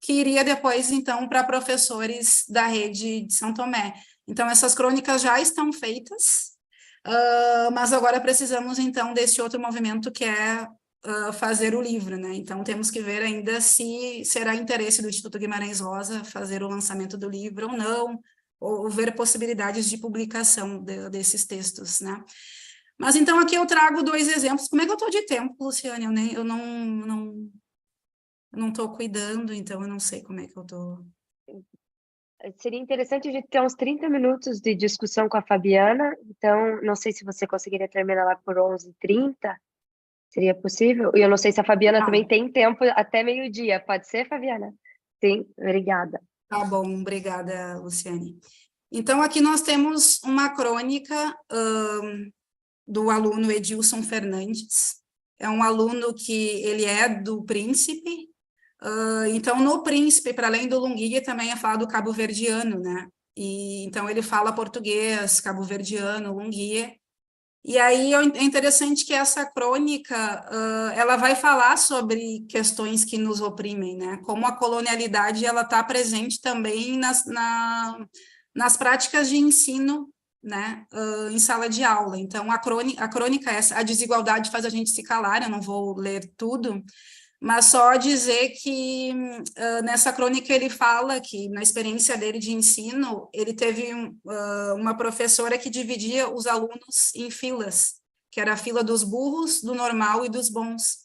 que iria depois, então, para professores da rede de São Tomé. Então, essas crônicas já estão feitas, mas agora precisamos, então, desse outro movimento que é fazer o livro, né? Então, temos que ver ainda se será interesse do Instituto Guimarães Rosa fazer o lançamento do livro ou não, ou ver possibilidades de publicação desses textos, né? Mas, então, aqui eu trago 2 exemplos. Como é que eu estou de tempo, Luciane? Eu não estou cuidando, então eu não sei como é que eu estou. Seria interessante a gente ter uns 30 minutos de discussão com a Fabiana, então não sei se você conseguiria terminar lá por 11h30, seria possível? E eu não sei se a Fabiana também tem tempo até meio-dia, pode ser, Fabiana? Sim, obrigada. Tá bom, obrigada, Luciane. Então, aqui nós temos uma crônica do aluno Edilson Fernandes. É um aluno que ele é do Príncipe. Então, no Príncipe, para além do Lunguia, também é falado cabo-verdiano, né? E, então, ele fala português, cabo-verdiano, Lunguia. E aí é interessante que essa crônica, ela vai falar sobre questões que nos oprimem, né? Como a colonialidade, ela está presente também nas práticas de ensino, né? Em sala de aula. Então, a crônica é essa, a desigualdade faz a gente se calar, eu não vou ler tudo, mas só dizer que nessa crônica ele fala que na experiência dele de ensino, ele teve uma professora que dividia os alunos em filas, que era a fila dos burros, do normal e dos bons.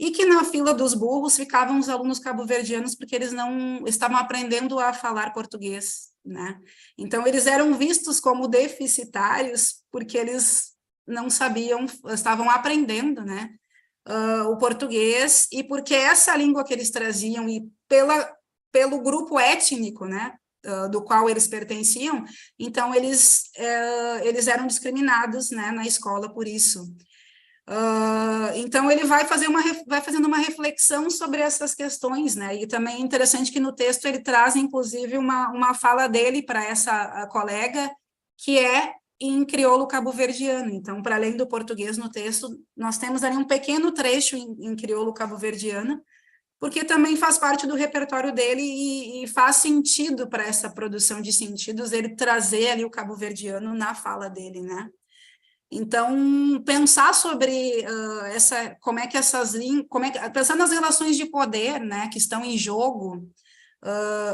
E que na fila dos burros ficavam os alunos cabo-verdianos porque eles não estavam aprendendo a falar português, né? Então, eles eram vistos como deficitários porque eles não sabiam, estavam aprendendo, né? O português, e porque essa língua que eles traziam, e pelo grupo étnico, né, do qual eles pertenciam, então eles eram discriminados, né, na escola por isso. Então ele vai fazendo uma reflexão sobre essas questões, né, e também é interessante que no texto ele traz, inclusive, uma fala dele para essa colega, que é em crioulo cabo-verdiano. Então, para além do português no texto, nós temos ali um pequeno trecho em crioulo cabo-verdiano, porque também faz parte do repertório dele e faz sentido para essa produção de sentidos ele trazer ali o cabo-verdiano na fala dele, né? Então, pensar sobre como é que essas línguas, pensar nas relações de poder, né, que estão em jogo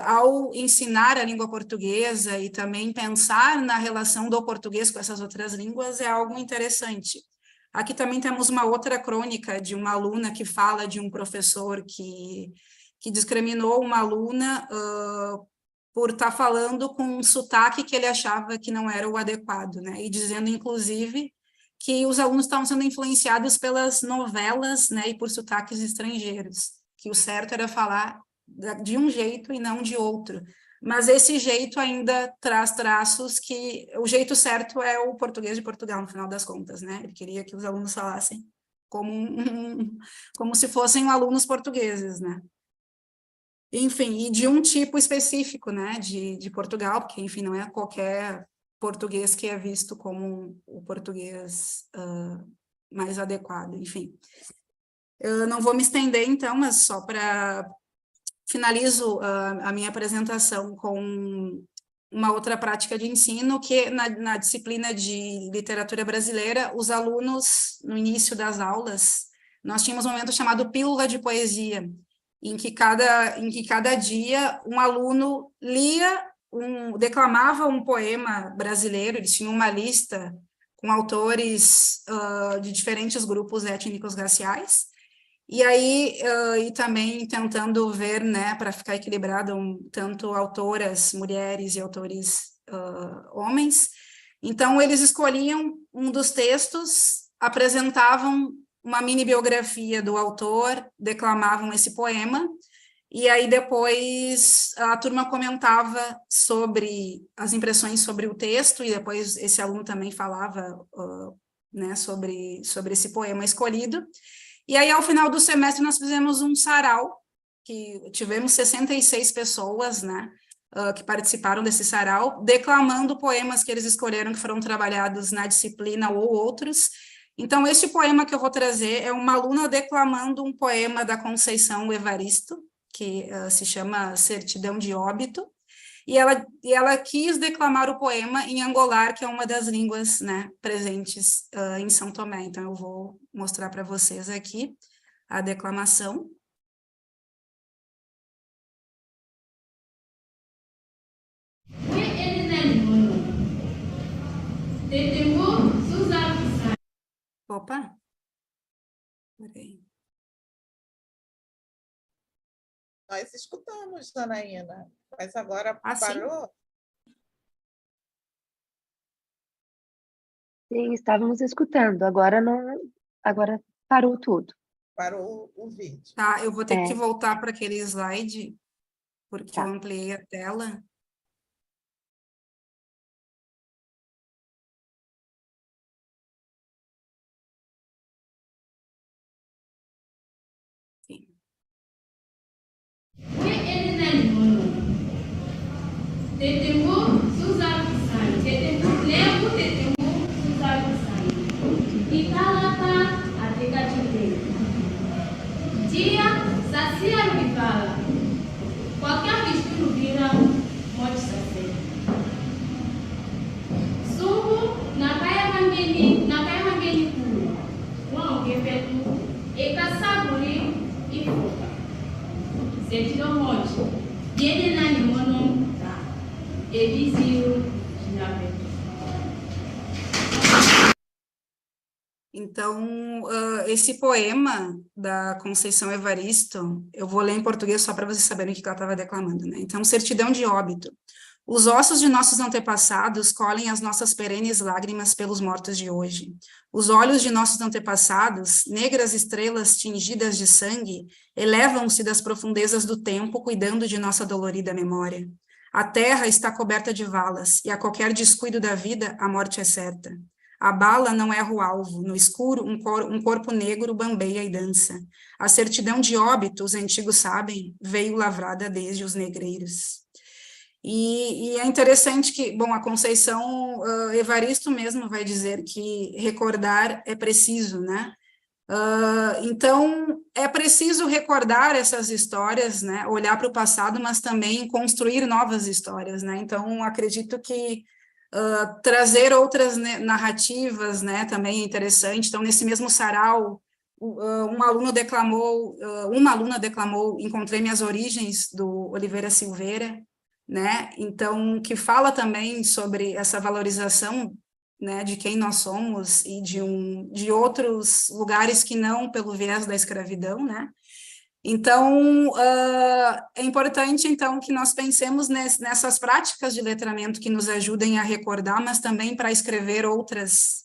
ao ensinar a língua portuguesa e também pensar na relação do português com essas outras línguas é algo interessante. Aqui também temos uma outra crônica de uma aluna que fala de um professor que discriminou uma aluna por estar falando com um sotaque que ele achava que não era o adequado, né? E dizendo, inclusive, que os alunos estavam sendo influenciados pelas novelas, né, e por sotaques estrangeiros, que o certo era falar de um jeito e não de outro. Mas esse jeito ainda traz traços que... O jeito certo é o português de Portugal, no final das contas, né? Ele queria que os alunos falassem como se fossem alunos portugueses, né? Enfim, e de um tipo específico, né, de Portugal, porque, enfim, não é qualquer português que é visto como o português mais adequado, enfim. Eu não vou me estender, então, mas só para... Finalizo a minha apresentação com uma outra prática de ensino, que na disciplina de literatura brasileira, os alunos, no início das aulas, nós tínhamos um momento chamado Pílula de Poesia, em que cada dia um aluno declamava um poema brasileiro. Eles tinham uma lista com autores de diferentes grupos étnicos raciais, e aí, e também tentando ver, né, para ficar equilibrado, tanto autoras mulheres e autores homens. Então, eles escolhiam um dos textos, apresentavam uma mini biografia do autor, declamavam esse poema, e aí depois a turma comentava sobre as impressões sobre o texto, e depois esse aluno também falava né, sobre esse poema escolhido. E aí, ao final do semestre, nós fizemos um sarau, que tivemos 66 pessoas, né, que participaram desse sarau, declamando poemas que eles escolheram, que foram trabalhados na disciplina ou outros. Então, este poema que eu vou trazer é uma aluna declamando um poema da Conceição Evaristo, que se chama Certidão de Óbito, e ela quis declamar o poema em Angolar, que é uma das línguas, né, presentes em São Tomé. Então, eu vou mostrar para vocês aqui a declamação. Opa! Peraí. Nós escutamos, Janaína, mas agora parou? Sim, estávamos escutando, agora não, agora parou tudo. Parou o vídeo. Tá, eu vou ter que voltar para aquele slide, porque eu ampliei a tela. Sim. Dia, sacia no fala. Qualquer vestido vira morte sacia. Subo na caia mangeni puro. Uau, que feito. E caçaburi e foca. Certidão morte. Ele na limono tá. E vizio de naveto. Então, esse poema da Conceição Evaristo, eu vou ler em português só para vocês saberem o que ela estava declamando, né? Então, Certidão de Óbito. Os ossos de nossos antepassados colhem as nossas perenes lágrimas pelos mortos de hoje. Os olhos de nossos antepassados, negras estrelas tingidas de sangue, elevam-se das profundezas do tempo, cuidando de nossa dolorida memória. A terra está coberta de valas, e a qualquer descuido da vida, a morte é certa. A bala não erra o alvo, no escuro um corpo negro bambeia e dança. A certidão de óbito, os antigos sabem, veio lavrada desde os negreiros. E é interessante que, bom, a Conceição Evaristo mesmo vai dizer que recordar é preciso, né? Então, é preciso recordar essas histórias, né? Olhar para o passado, mas também construir novas histórias, né? Então, acredito que trazer outras narrativas, né, também é interessante. Então, nesse mesmo sarau, uma aluna declamou Encontrei Minhas Origens, do Oliveira Silveira, né? Então, que fala também sobre essa valorização, né, de quem nós somos e de outros lugares que não pelo viés da escravidão, né? Então, é importante, então, que nós pensemos nessas práticas de letramento que nos ajudem a recordar, mas também para escrever outras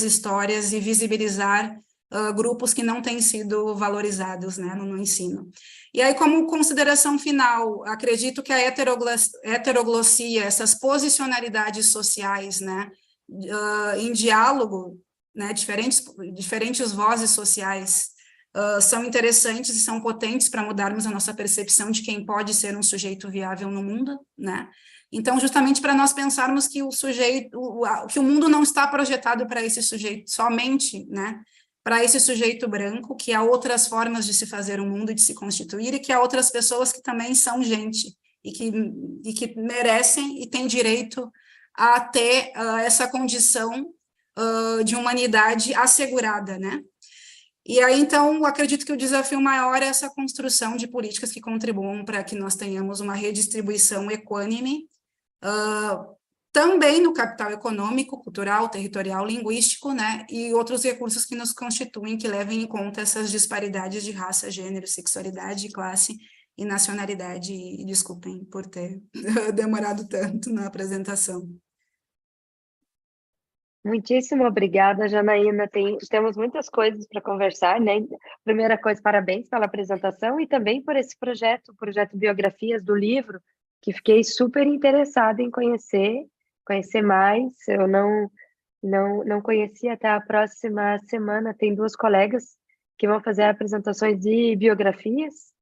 histórias e visibilizar grupos que não têm sido valorizados, né, no ensino. E aí, como consideração final, acredito que a heteroglossia, essas posicionalidades sociais, né, em diálogo, né, diferentes vozes sociais, são interessantes e são potentes para mudarmos a nossa percepção de quem pode ser um sujeito viável no mundo, né? Então, justamente para nós pensarmos que que o mundo não está projetado para esse sujeito somente, né? Para esse sujeito branco, que há outras formas de se fazer um mundo e de se constituir, e que há outras pessoas que também são gente, e que merecem e têm direito a ter essa condição de humanidade assegurada, né? E aí, então, acredito que o desafio maior é essa construção de políticas que contribuam para que nós tenhamos uma redistribuição equânime, também no capital econômico, cultural, territorial, linguístico, né, e outros recursos que nos constituem, que levem em conta essas disparidades de raça, gênero, sexualidade, classe e nacionalidade. E desculpem por ter demorado tanto na apresentação. Muitíssimo obrigada, Janaína. Temos muitas coisas para conversar, né? Primeira coisa, parabéns pela apresentação e também por esse projeto, o projeto Biografias do livro, que fiquei super interessada em conhecer mais. Eu não conhecia. Até a próxima semana. Tem 2 colegas que vão fazer apresentações de biografias,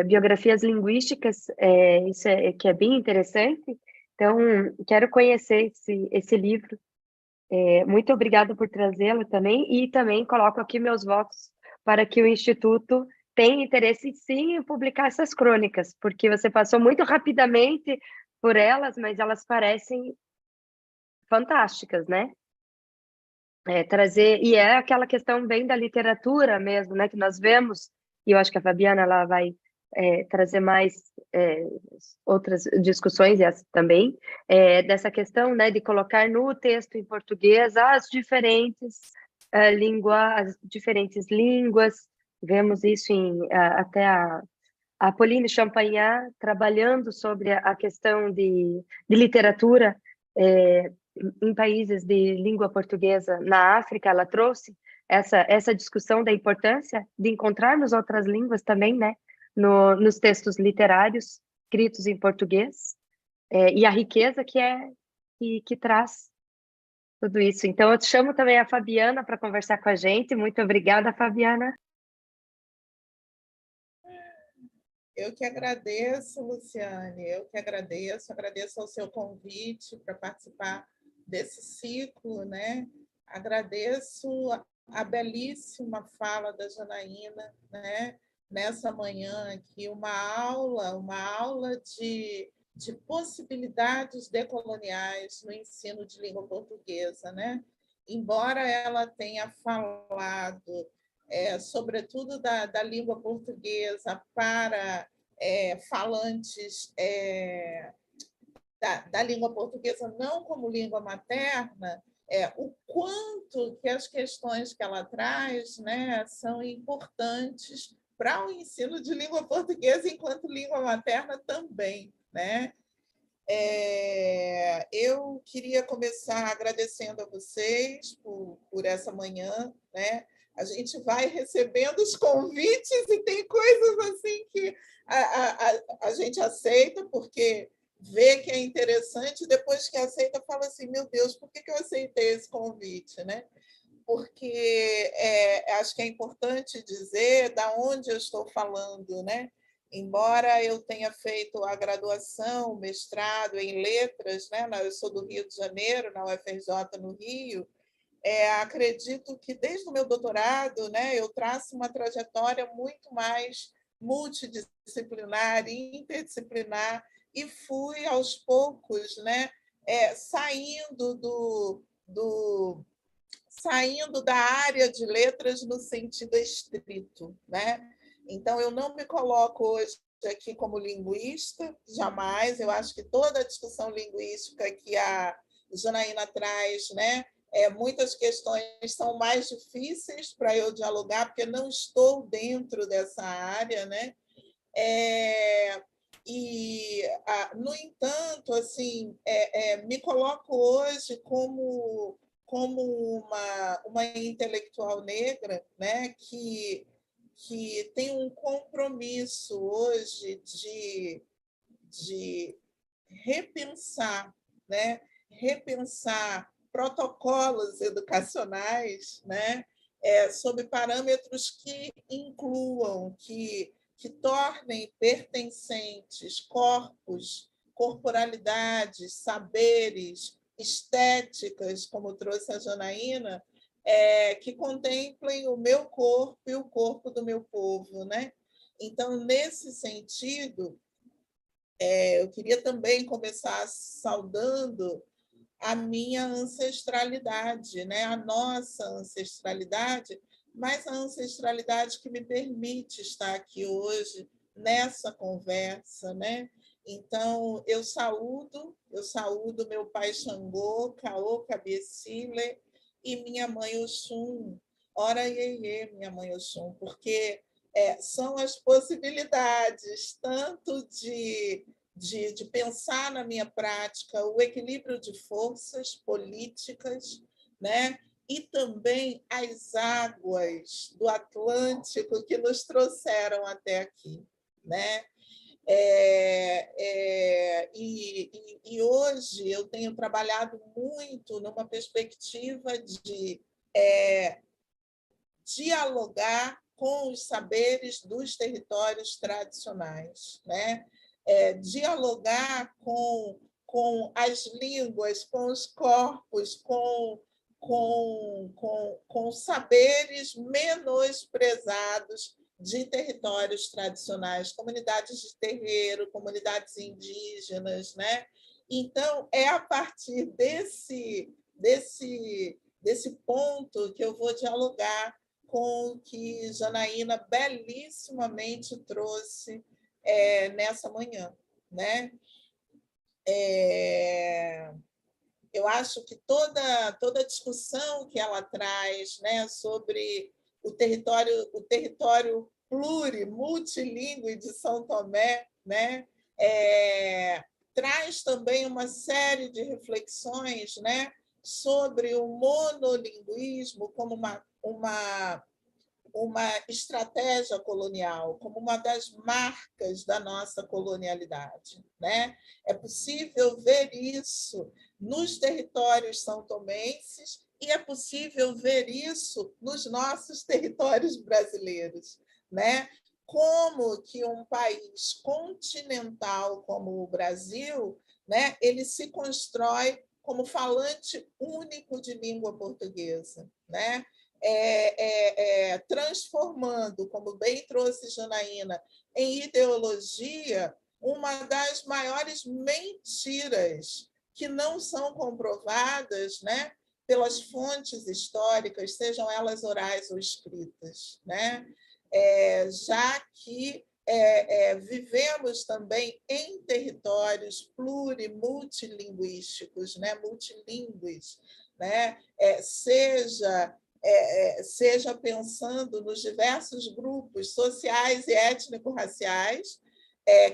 biografias linguísticas, isso que é bem interessante. Então, quero conhecer esse livro. Muito obrigada por trazê-lo também, e também coloco aqui meus votos para que o Instituto tenha interesse, sim, em publicar essas crônicas, porque você passou muito rapidamente por elas, mas elas parecem fantásticas, né? E é aquela questão bem da literatura mesmo, né, que nós vemos, e eu acho que a Fabiana ela vai trazer mais outras discussões, e essa também, dessa questão, né, de colocar no texto em português as diferentes línguas. Vemos isso até a Pauline Champagnat trabalhando sobre a questão de literatura em países de língua portuguesa na África. Ela trouxe essa discussão da importância de encontrarmos outras línguas também, né, nos textos literários escritos em português, e a riqueza que traz tudo isso. Então, eu te chamo também a Fabiana para conversar com a gente. Muito obrigada, Fabiana. Eu que agradeço, Luciane, eu que agradeço ao seu convite para participar desse ciclo, né? Agradeço a belíssima fala da Janaína, né? Nessa manhã aqui, uma aula de possibilidades decoloniais no ensino de língua portuguesa, né? Embora ela tenha falado sobretudo da língua portuguesa para falantes da língua portuguesa não como língua materna, o quanto que as questões que ela traz, né, são importantes para o ensino de língua portuguesa enquanto língua materna também, né? Eu queria começar agradecendo a vocês por essa manhã, né? A gente vai recebendo os convites e tem coisas assim que a gente aceita porque vê que é interessante, e depois que aceita fala assim, meu Deus, por que eu aceitei esse convite, né? Porque acho que é importante dizer da onde eu estou falando, né? Embora eu tenha feito a graduação, o mestrado em letras, né? Eu sou do Rio de Janeiro, na UFRJ no Rio, acredito que desde o meu doutorado, né, eu traço uma trajetória muito mais multidisciplinar e interdisciplinar, e fui aos poucos, né, saindo saindo da área de letras no sentido estrito, né? Então, eu não me coloco hoje aqui como linguista, jamais. Eu acho que toda a discussão linguística que a Janaína traz, né, muitas questões são mais difíceis para eu dialogar, porque não estou dentro dessa área, né? No entanto, assim, me coloco hoje como uma intelectual negra, né, que tem um compromisso hoje de repensar, né, repensar protocolos educacionais, né, sob parâmetros que incluam, que tornem pertencentes corpos, corporalidades, saberes, estéticas, como trouxe a Janaína, que contemplem o meu corpo e o corpo do meu povo, né? Então, nesse sentido, eu queria também começar saudando a minha ancestralidade, né? A nossa ancestralidade, mas a ancestralidade que me permite estar aqui hoje nessa conversa, né? Então, eu saúdo meu pai Xangô, Caô, Cabiecile, e minha mãe Oxum, ora iê, minha mãe Oxum, porque são as possibilidades tanto de pensar na minha prática o equilíbrio de forças políticas, né? E também as águas do Atlântico que nos trouxeram até aqui, né? E hoje eu tenho trabalhado muito numa perspectiva de dialogar com os saberes dos territórios tradicionais, né? Dialogar com as línguas, com os corpos, com saberes menosprezados de territórios tradicionais, comunidades de terreiro, comunidades indígenas, né? Então, é a partir desse ponto que eu vou dialogar com o que Janaína belíssimamente trouxe nessa manhã, né? Eu acho que toda a discussão que ela traz, né, sobre o território multilingüe de São Tomé, né, traz também uma série de reflexões, né, sobre o monolinguismo como uma estratégia colonial, como uma das marcas da nossa colonialidade, né? É possível ver isso nos territórios são-tomenses e é possível ver isso nos nossos territórios brasileiros, né? Como que um país continental como o Brasil, né, ele se constrói como falante único de língua portuguesa, né? Transformando, como bem trouxe Janaína, em ideologia, uma das maiores mentiras que não são comprovadas, né, pelas fontes históricas, sejam elas orais ou escritas, né? Já que vivemos também em territórios plurimultilinguísticos, né, multilingües, né? Seja pensando nos diversos grupos sociais e étnico-raciais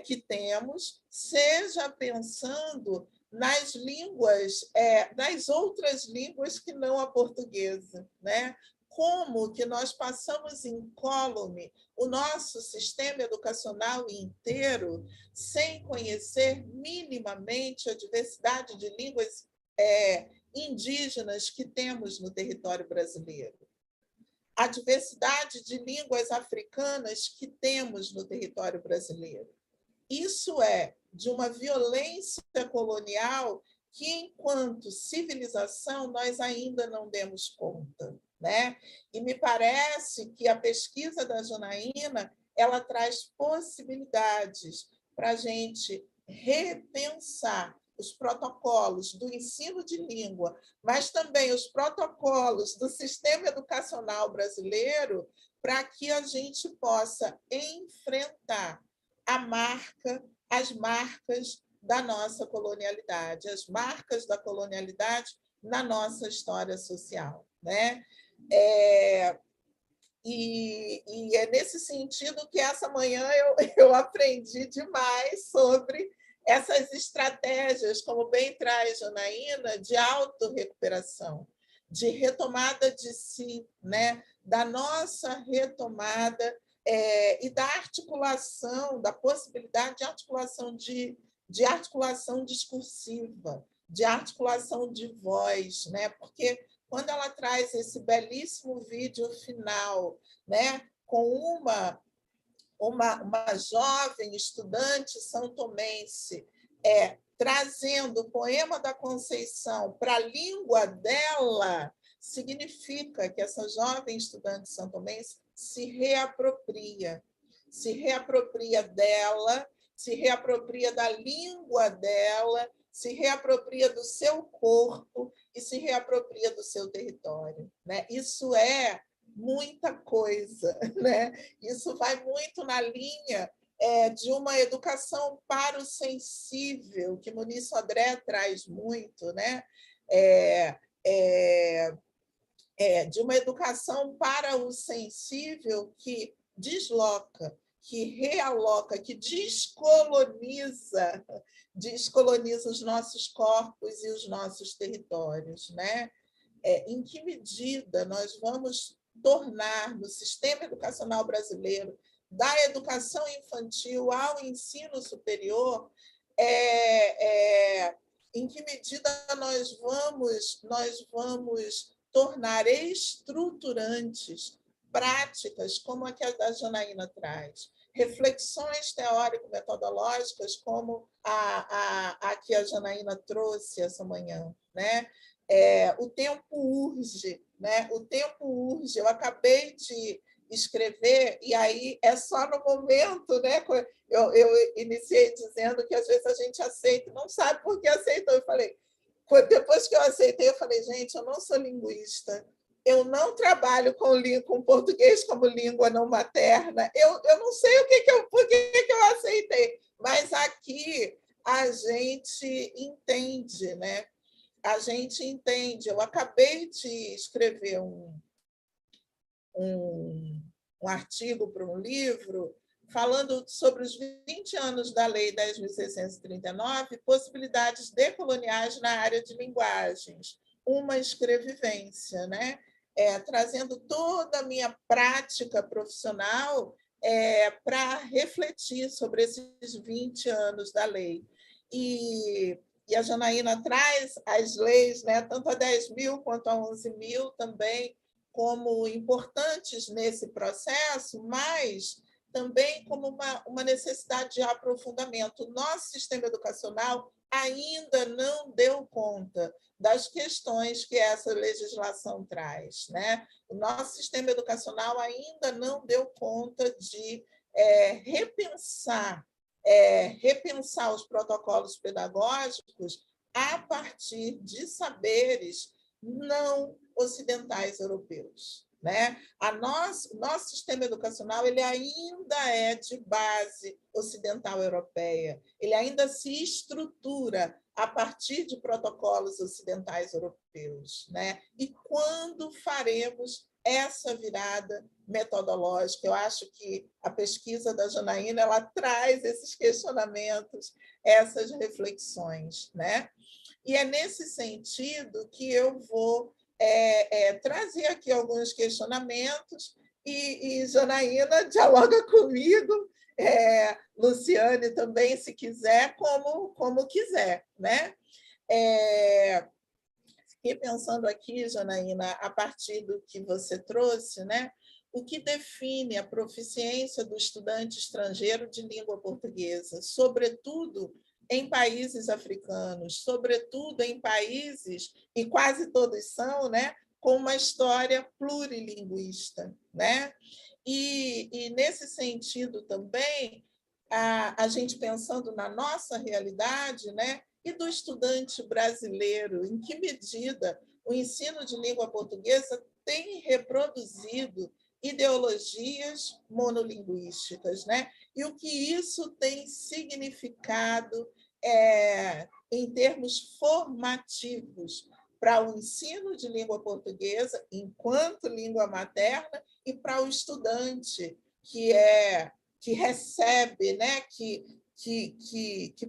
que temos, seja pensando nas línguas, nas outras línguas que não a portuguesa, né? Como que nós passamos incólume o nosso sistema educacional inteiro sem conhecer minimamente a diversidade de línguas indígenas que temos no território brasileiro, a diversidade de línguas africanas que temos no território brasileiro. Isso é de uma violência colonial que, enquanto civilização, nós ainda não demos conta, né? E me parece que a pesquisa da Janaína ela traz possibilidades para a gente repensar os protocolos do ensino de língua, mas também os protocolos do sistema educacional brasileiro, para que a gente possa enfrentar as marcas da nossa colonialidade, as marcas da colonialidade na nossa história social, né? E é nesse sentido que essa manhã eu aprendi demais sobre essas estratégias, como bem traz Janaína, de autorrecuperação, de retomada de si, né? Da nossa retomada e da articulação, da possibilidade de articulação discursiva, de articulação de voz, né? Porque quando ela traz esse belíssimo vídeo final, né, com uma jovem estudante são-tomense trazendo o poema da Conceição para a língua dela, significa que essa jovem estudante são-tomense se reapropria dela, se reapropria da língua dela, se reapropria do seu corpo e se reapropria do seu território, né? Isso é muita coisa, né? Isso vai muito na linha de uma educação para o sensível, que Muniz Sodré traz muito, né? De uma educação para o sensível que desloca, que realoca, que descoloniza os nossos corpos e os nossos territórios, né? Em que medida nós vamos tornar no sistema educacional brasileiro, da educação infantil ao ensino superior, em que medida nós vamos tornar estruturantes práticas como a que a Janaína traz, reflexões teórico-metodológicas como a que a Janaína trouxe essa manhã, né? O tempo urge, né? O tempo urge. Eu acabei de escrever, e aí é só no momento, né? Eu iniciei dizendo que às vezes a gente aceita, não sabe por que aceitou. Eu falei, depois que eu aceitei, eu falei, gente, eu não sou linguista, eu não trabalho com português como língua não materna, eu não sei por que eu aceitei, mas aqui a gente entende, né? A gente entende. Eu acabei de escrever um artigo para um livro falando sobre os 20 anos da Lei 10.639, possibilidades decoloniais na área de linguagens, uma escrevivência, né? Trazendo toda a minha prática profissional para refletir sobre esses 20 anos da lei. E a Janaína traz as leis, né, tanto a 10.000 quanto a 11.000 também, como importantes nesse processo, mas também como uma necessidade de aprofundamento. O nosso sistema educacional ainda não deu conta das questões que essa legislação traz, né? O nosso sistema educacional ainda não deu conta de repensar os protocolos pedagógicos a partir de saberes não ocidentais europeus, né? O nosso sistema educacional ele ainda é de base ocidental europeia, ele ainda se estrutura a partir de protocolos ocidentais europeus, né? E quando faremos essa virada metodológica? Eu acho que a pesquisa da Janaína ela traz esses questionamentos, essas reflexões, né? E é nesse sentido que eu vou trazer aqui alguns questionamentos e Janaína dialoga comigo, Luciane também, se quiser, como quiser, né? Fiquei pensando aqui, Janaína, a partir do que você trouxe, né? O que define a proficiência do estudante estrangeiro de língua portuguesa, sobretudo em países africanos, sobretudo em países, e quase todos são, né, com uma história plurilinguista, né? E nesse sentido também, a gente pensando na nossa realidade, né? E do estudante brasileiro, em que medida o ensino de língua portuguesa tem reproduzido ideologias monolinguísticas, né? E o que isso tem significado em termos formativos para o ensino de língua portuguesa enquanto língua materna e para o estudante que recebe, né? que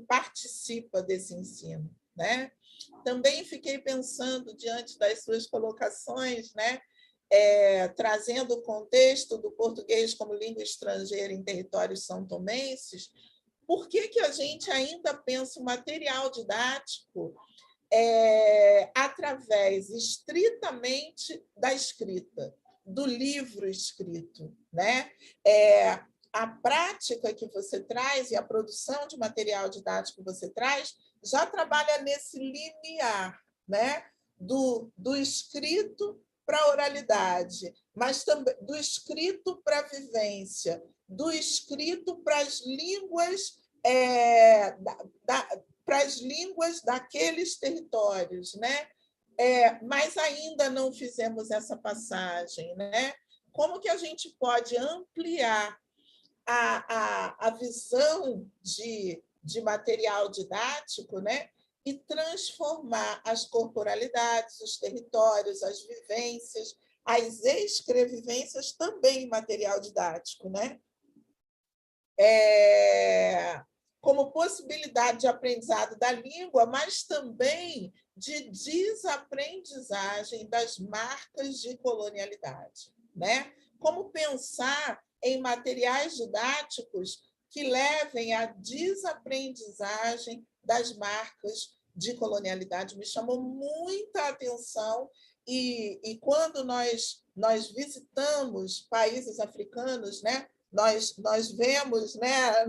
participa desse ensino, né? Também fiquei pensando, diante das suas colocações, né? Trazendo o contexto do português como língua estrangeira em territórios são-tomenses, por que a gente ainda pensa o material didático através estritamente da escrita, do livro escrito, né? A prática que você traz e a produção de material didático que você traz já trabalha nesse limiar, né? do escrito para a oralidade, mas também do escrito para a vivência, do escrito para as línguas para as línguas daqueles territórios, né? Mas ainda não fizemos essa passagem, né? Como que a gente pode ampliar a visão de material didático, né? E transformar as corporalidades, os territórios, as vivências, as escrevivências também em material didático, né? Como possibilidade de aprendizado da língua, mas também de desaprendizagem das marcas de colonialidade, né? Como pensar em materiais didáticos que levem à desaprendizagem das marcas de colonialidade. Me chamou muita atenção e quando nós visitamos países africanos, né? Nós vemos, né,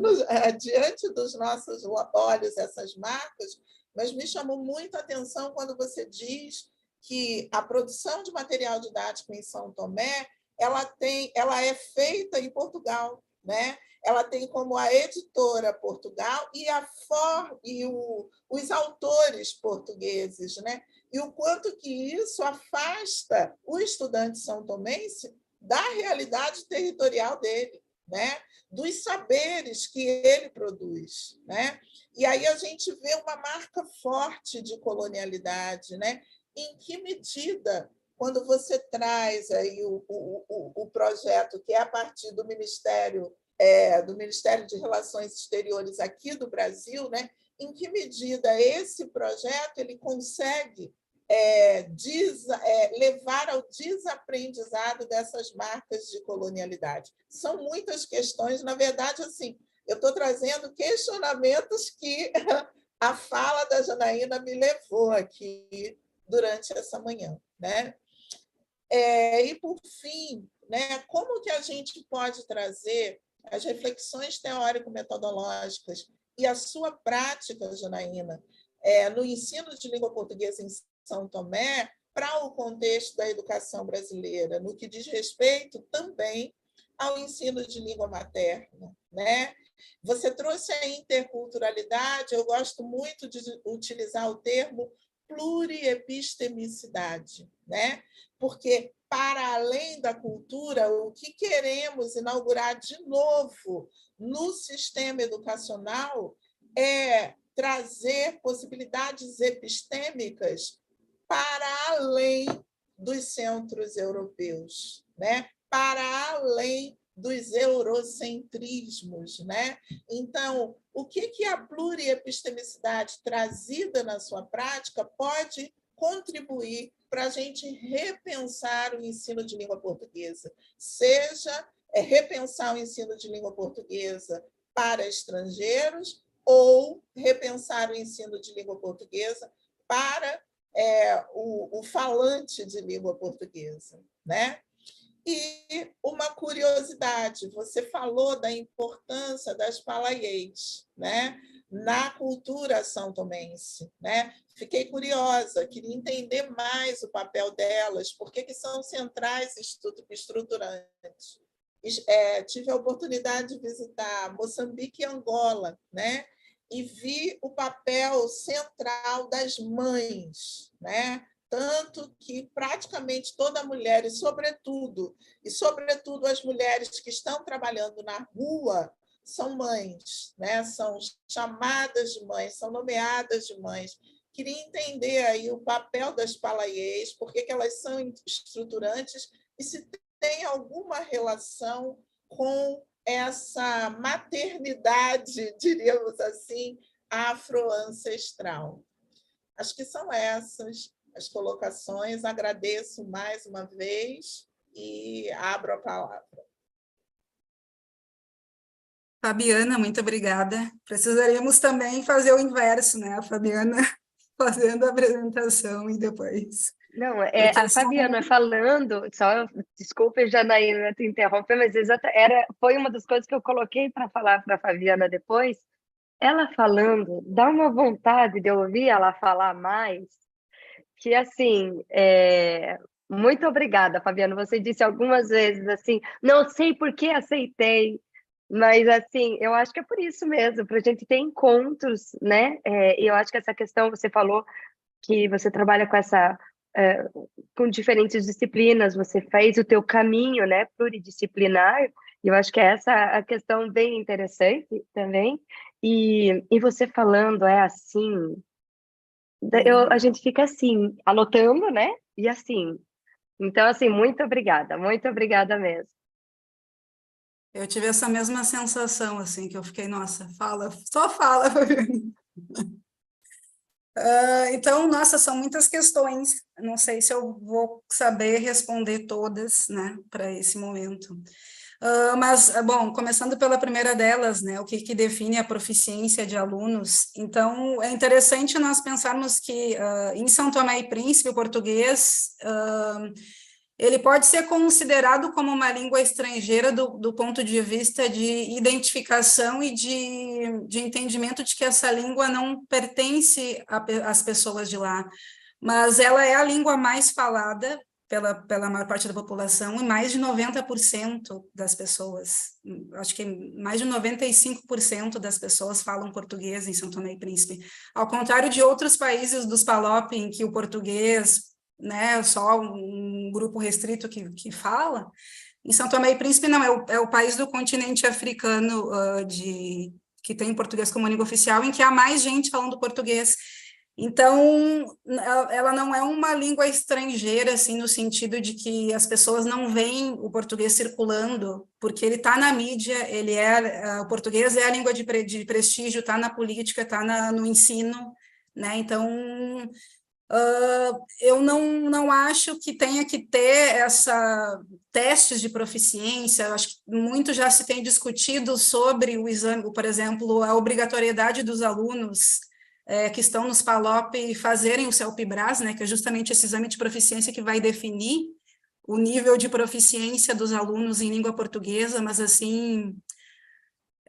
diante dos nossos olhos essas marcas, mas me chamou muito a atenção quando você diz que a produção de material didático em São Tomé ela é feita em Portugal, né? Ela tem como a editora Portugal e os autores portugueses, né? E o quanto que isso afasta o estudante são-tomense da realidade territorial dele, né? Dos saberes que ele produz, né? E aí a gente vê uma marca forte de colonialidade, né? Em que medida, quando você traz aí o projeto que é a partir do Ministério de Relações Exteriores aqui do Brasil, né? Em que medida esse projeto ele consegue levar ao desaprendizado dessas marcas de colonialidade. São muitas questões, na verdade, assim, eu estou trazendo questionamentos que a fala da Janaína me levou aqui durante essa manhã, né? E, por fim, né, como que a gente pode trazer as reflexões teórico-metodológicas e a sua prática, Janaína, no ensino de língua portuguesa em São Tomé para o contexto da educação brasileira, no que diz respeito também ao ensino de língua materna, né? Você trouxe a interculturalidade, eu gosto muito de utilizar o termo pluriepistemicidade, né? Porque, para além da cultura, o que queremos inaugurar de novo no sistema educacional é trazer possibilidades epistêmicas para além dos centros europeus, né? Para além dos eurocentrismos, né? Então, o que a pluriepistemicidade trazida na sua prática pode contribuir para a gente repensar o ensino de língua portuguesa, seja repensar o ensino de língua portuguesa para estrangeiros ou repensar o ensino de língua portuguesa para o falante de língua portuguesa, né? E uma curiosidade, você falou da importância das palaiês, né? Na cultura são-tomense, né? Fiquei curiosa, queria entender mais o papel delas, por que são centrais e estruturantes. tive a oportunidade de visitar Moçambique e Angola, né? E vi o papel central das mães, né? Tanto que praticamente toda mulher, e sobretudo as mulheres que estão trabalhando na rua, são mães, né? São chamadas de mães, são nomeadas de mães. Queria entender aí o papel das palaiês, por que elas são estruturantes e se tem alguma relação com essa maternidade, diríamos assim, afroancestral. Acho que são essas as colocações. Agradeço mais uma vez e abro a palavra. Fabiana, muito obrigada. Precisaríamos também fazer o inverso, né? A Fabiana fazendo a apresentação e depois. Não, a Fabiana falando, só desculpa, Janaína, te interromper, mas foi uma das coisas que eu coloquei para falar para a Fabiana depois. Ela falando, dá uma vontade de eu ouvir ela falar mais, que assim, muito obrigada, Fabiana. Você disse algumas vezes assim, não sei por que aceitei, mas assim, eu acho que é por isso mesmo, para a gente ter encontros, né? E eu acho que essa questão, você falou que você trabalha com diferentes disciplinas, você fez o teu caminho, né, pluridisciplinar, e eu acho que essa é a questão bem interessante também, e você falando assim, a gente fica assim, anotando, né, e assim, então assim, muito obrigada mesmo. Eu tive essa mesma sensação, assim, que eu fiquei, nossa, só fala, Fabiana. Então, nossa, são muitas questões, não sei se eu vou saber responder todas, né, para esse momento. Mas, bom, começando pela primeira delas, né, o que define a proficiência de alunos. Então, é interessante nós pensarmos que em São Tomé e Príncipe, o português, ele pode ser considerado como uma língua estrangeira do ponto de vista de identificação e de entendimento de que essa língua não pertence às pessoas de lá, mas ela é a língua mais falada pela maior parte da população, e mais de 90% das pessoas, acho que mais de 95% das pessoas falam português em São Tomé e Príncipe, ao contrário de outros países dos PALOP, em que o português, né, só um grupo restrito que fala. Em São Tomé e Príncipe, não, é o país do continente africano que tem português como língua oficial, em que há mais gente falando português. Então, ela não é uma língua estrangeira, assim, no sentido de que as pessoas não veem o português circulando, porque ele está na mídia, o português é a língua de prestígio, está na política, está no ensino, né? Então, eu não acho que tenha que ter testes de proficiência. Eu acho que muito já se tem discutido sobre o exame, por exemplo, a obrigatoriedade dos alunos que estão nos PALOP fazerem o CELPE-BRAS, né, que é justamente esse exame de proficiência que vai definir o nível de proficiência dos alunos em língua portuguesa, mas assim,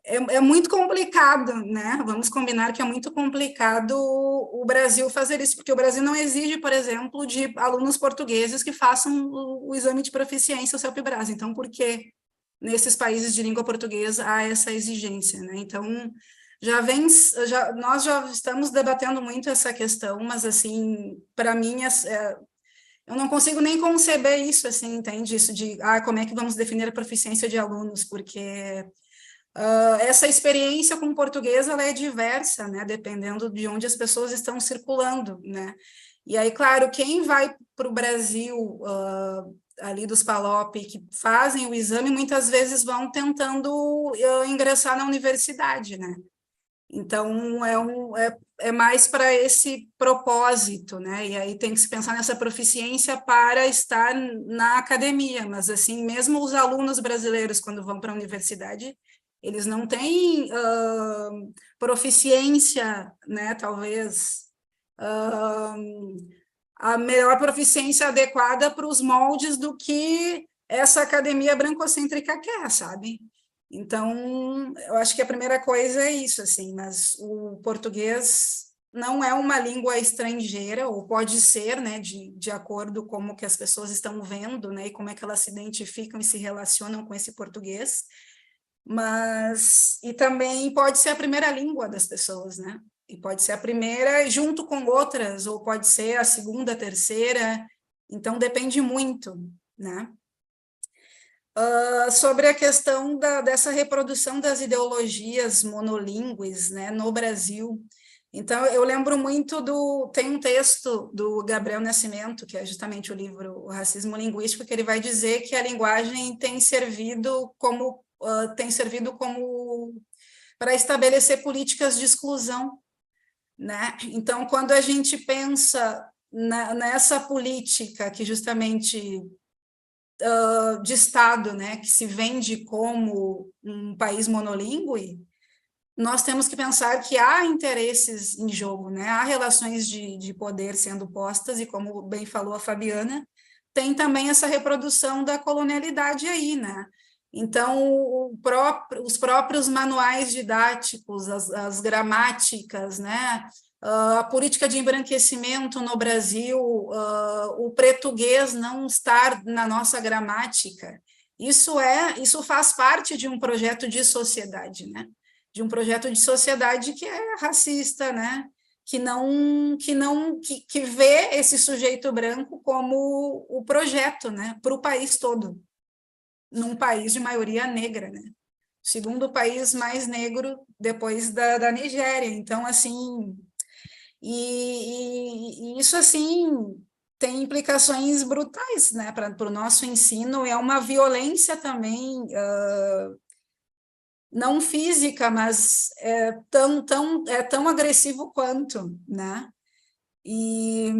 é muito complicado, né? Vamos combinar que é muito complicado o Brasil fazer isso, porque o Brasil não exige, por exemplo, de alunos portugueses que façam o exame de proficiência, o CELPE-BRAS. Então, por que nesses países de língua portuguesa há essa exigência, né? Então, nós já estamos debatendo muito essa questão, mas, assim, para mim, eu não consigo nem conceber isso, assim, entende? Isso de, como é que vamos definir a proficiência de alunos, porque essa experiência com o português, ela é diversa, né, dependendo de onde as pessoas estão circulando, né, e aí, claro, quem vai para o Brasil, ali dos PALOP, que fazem o exame, muitas vezes vão tentando ingressar na universidade, né, então é mais para esse propósito, né, e aí tem que se pensar nessa proficiência para estar na academia, mas assim, mesmo os alunos brasileiros, quando vão para a universidade, eles não têm proficiência, né, talvez, a melhor proficiência adequada para os moldes do que essa academia brancocêntrica quer, sabe? Então, eu acho que a primeira coisa é isso, assim, mas o português não é uma língua estrangeira, ou pode ser, né, de acordo com como que as pessoas estão vendo, né, e como é que elas se identificam e se relacionam com esse português, e também pode ser a primeira língua das pessoas, né, e pode ser a primeira junto com outras, ou pode ser a segunda, a terceira, então depende muito, né. Sobre a questão dessa reprodução das ideologias monolíngues, né, no Brasil. Então, eu lembro muito tem um texto do Gabriel Nascimento, que é justamente o livro O Racismo Linguístico, que ele vai dizer que a linguagem tem servido como para estabelecer políticas de exclusão, né? Então, quando a gente pensa nessa política que justamente de Estado, né, que se vende como um país monolíngue, nós temos que pensar que há interesses em jogo, né? Há relações de poder sendo postas, e como bem falou a Fabiana, tem também essa reprodução da colonialidade aí, né? Então, os próprios manuais didáticos, as gramáticas, né? A política de embranquecimento no Brasil, o português não estar na nossa gramática, isso faz parte de um projeto de sociedade, né? De um projeto de sociedade que é racista, né? Que vê esse sujeito branco como o projeto, né? Para o país todo, num país de maioria negra, né? Segundo país mais negro depois da Nigéria. Então, assim, e isso, assim, tem implicações brutais, né, para o nosso ensino. É uma violência também, não física, mas é tão agressivo quanto, né? E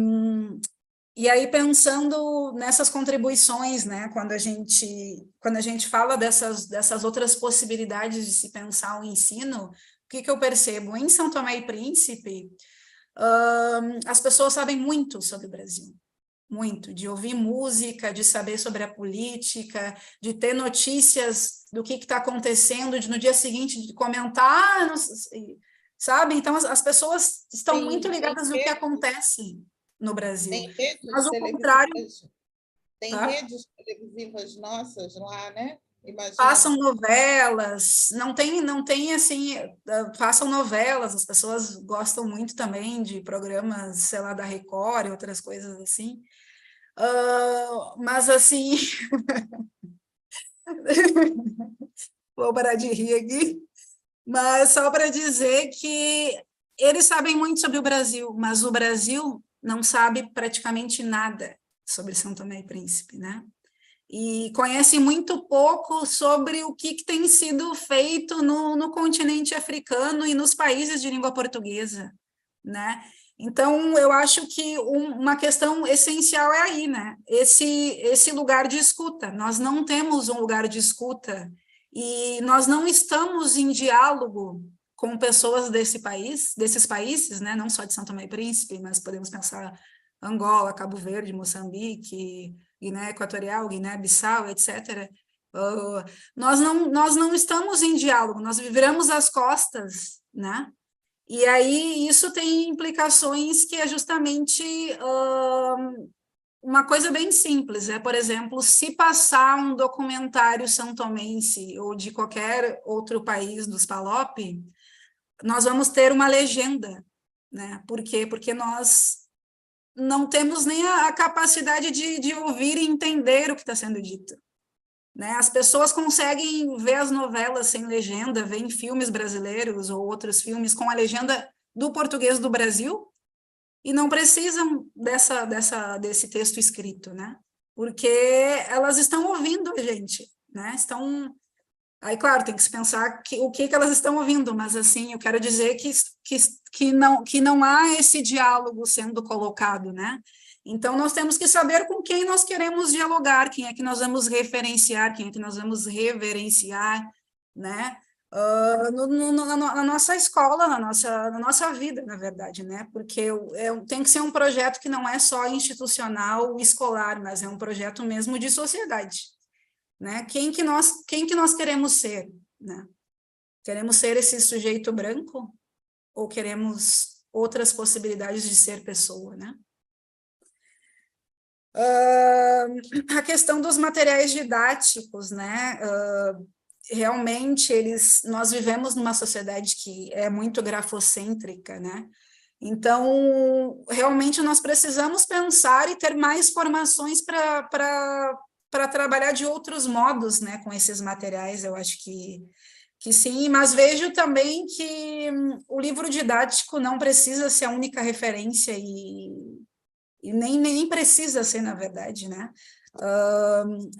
aí, pensando nessas contribuições, né, quando a gente fala dessas outras possibilidades de se pensar o ensino, o que eu percebo? Em São Tomé e Príncipe, as pessoas sabem muito sobre o Brasil, muito, de ouvir música, de saber sobre a política, de ter notícias do que está acontecendo, de no dia seguinte de comentar, sabe? Então, as pessoas estão muito ligadas no que acontece no Brasil. Tem redes Mas o contrário... Tem redes televisivas nossas lá, né? Imagina. Passam novelas, não tem assim, passam novelas, as pessoas gostam muito também de programas, sei lá, da Record e outras coisas assim, mas assim, vou parar de rir aqui, mas só para dizer que eles sabem muito sobre o Brasil, mas o Brasil não sabe praticamente nada sobre São Tomé e Príncipe, né? E conhece muito pouco sobre o que tem sido feito no continente africano e nos países de língua portuguesa, né? Então, eu acho que uma questão essencial é aí, né? Esse lugar de escuta. Nós não temos um lugar de escuta e nós não estamos em diálogo com pessoas desses países, né? Não só de São Tomé e Príncipe, mas podemos pensar Angola, Cabo Verde, Moçambique, Guiné Equatorial, Guiné-Bissau, etc. Nós não estamos em diálogo, nós viramos as costas, né? E aí isso tem implicações que é justamente uma coisa bem simples, por exemplo, se passar um documentário santomense ou de qualquer outro país dos PALOP, nós vamos ter uma legenda, né? Por quê? Porque nós não temos nem a capacidade de ouvir e entender o que está sendo dito, né? As pessoas conseguem ver as novelas sem legenda, veem filmes brasileiros ou outros filmes com a legenda do português do Brasil e não precisam desse texto escrito, né? Porque elas estão ouvindo a gente, né? Aí, claro, tem que se pensar o que elas estão ouvindo, mas, assim, eu quero dizer que não há esse diálogo sendo colocado, né? Então, nós temos que saber com quem nós queremos dialogar, quem é que nós vamos referenciar, quem é que nós vamos reverenciar, né? Na nossa escola, na nossa vida, na verdade, né? Porque tem que ser um projeto que não é só institucional, escolar, mas é um projeto mesmo de sociedade, né? Quem que nós queremos ser, né? Queremos ser esse sujeito branco ou queremos outras possibilidades de ser pessoa, né? A questão dos materiais didáticos, né? Realmente nós vivemos numa sociedade que é muito grafocêntrica, né? Então, realmente nós precisamos pensar e ter mais formações para trabalhar de outros modos, né, com esses materiais. Eu acho que sim, mas vejo também que o livro didático não precisa ser a única referência e nem precisa ser, na verdade, né?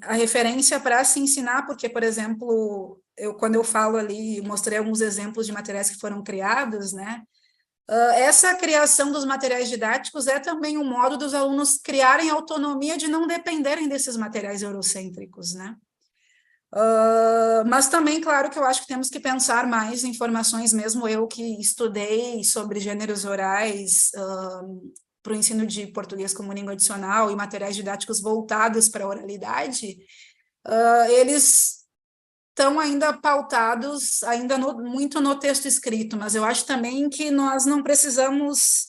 A referência para se ensinar, porque, por exemplo, quando eu falo ali, mostrei alguns exemplos de materiais que foram criados, né? Essa criação dos materiais didáticos é também um modo dos alunos criarem autonomia de não dependerem desses materiais eurocêntricos, né? Mas também, claro, que eu acho que temos que pensar mais em formações, mesmo eu que estudei sobre gêneros orais, para o ensino de português como língua adicional e materiais didáticos voltados para a oralidade, eles estão ainda pautados, ainda muito no texto escrito, mas eu acho também que nós não precisamos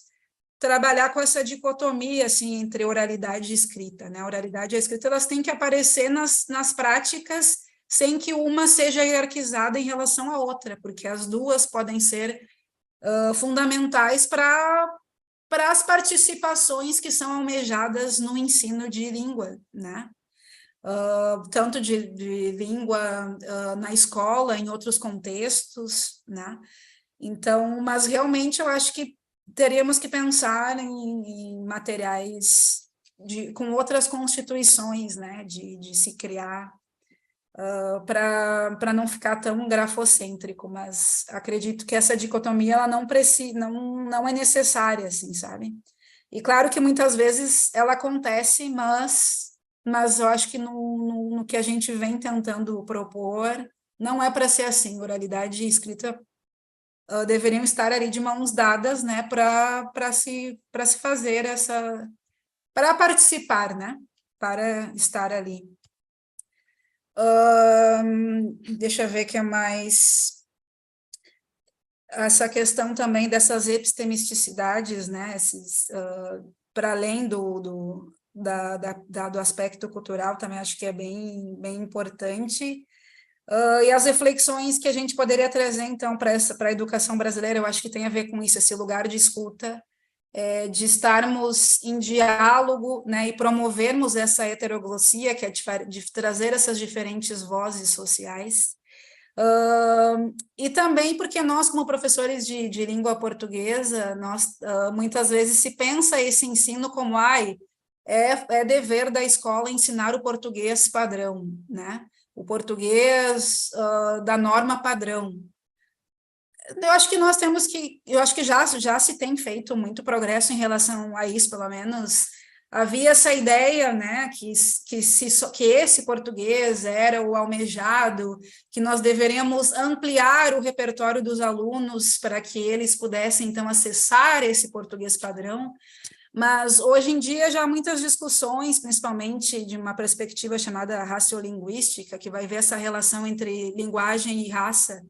trabalhar com essa dicotomia, assim, entre oralidade e escrita, né? A oralidade e a escrita, elas têm que aparecer nas práticas, sem que uma seja hierarquizada em relação à outra, porque as duas podem ser fundamentais para as participações que são almejadas no ensino de língua, né? Tanto de língua na escola, em outros contextos, né? Então, mas realmente eu acho que teríamos que pensar em materiais com outras constituições, né? De se criar para não ficar tão grafocêntrico, mas acredito que essa dicotomia ela não é necessária, assim, sabe? E claro que muitas vezes ela acontece, mas eu acho que no que a gente vem tentando propor, não é para ser assim. Oralidade e escrita deveriam estar ali de mãos dadas, né, para se fazer para participar, né, para estar ali. Deixa eu ver o que é mais. Essa questão também dessas epistemisticidades, né, para além do aspecto cultural, também acho que é bem importante. E as reflexões que a gente poderia trazer, então, para a educação brasileira, eu acho que tem a ver com isso, esse lugar de escuta, de estarmos em diálogo, né, e promovermos essa heteroglossia, que é de trazer essas diferentes vozes sociais. E também porque nós, como professores de língua portuguesa, nós muitas vezes se pensa esse ensino como é dever da escola ensinar o português padrão, né? O português da norma padrão. Eu acho que nós temos eu acho que já se tem feito muito progresso em relação a isso, pelo menos havia essa ideia, né, que esse português era o almejado, que nós deveríamos ampliar o repertório dos alunos para que eles pudessem, então, acessar esse português padrão. Mas, hoje em dia, já há muitas discussões, principalmente de uma perspectiva chamada raciolinguística, que vai ver essa relação entre linguagem e raça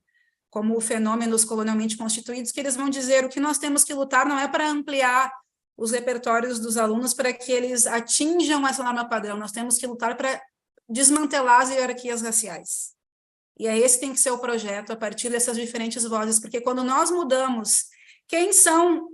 como fenômenos colonialmente constituídos, que eles vão dizer o que nós temos que lutar não é para ampliar os repertórios dos alunos para que eles atinjam essa norma padrão, nós temos que lutar para desmantelar as hierarquias raciais. E esse tem que ser o projeto, a partir dessas diferentes vozes, porque quando nós mudamos quem são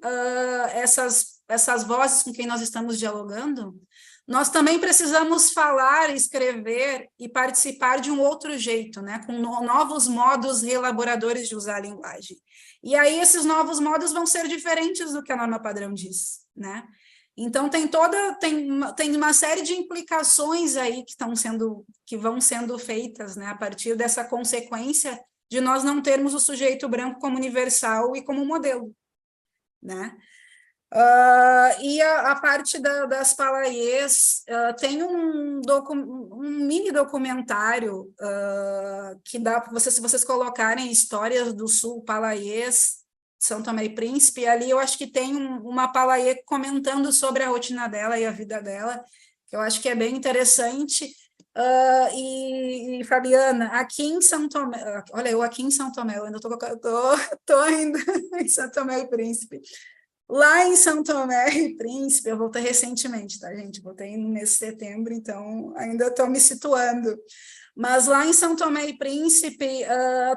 essas vozes com quem nós estamos dialogando, nós também precisamos falar, escrever e participar de um outro jeito, né? Com novos modos reelaboradores de usar a linguagem. E aí esses novos modos vão ser diferentes do que a norma padrão diz, né? Então tem uma série de implicações aí que vão sendo feitas, né? A partir dessa consequência de nós não termos o sujeito branco como universal e como modelo, né? E a parte das palaiês, tem um mini documentário que dá para se vocês colocarem Histórias do Sul, palaiês, São Tomé e Príncipe, ali eu acho que tem uma palaiê comentando sobre a rotina dela e a vida dela, que eu acho que é bem interessante. E Fabiana, aqui em São Tomé, olha, eu aqui em São Tomé, eu ainda estou ainda em São Tomé e Príncipe. Lá em São Tomé e Príncipe, eu voltei recentemente, tá, gente? Voltei no mês de setembro, então ainda estou me situando. Mas lá em São Tomé e Príncipe,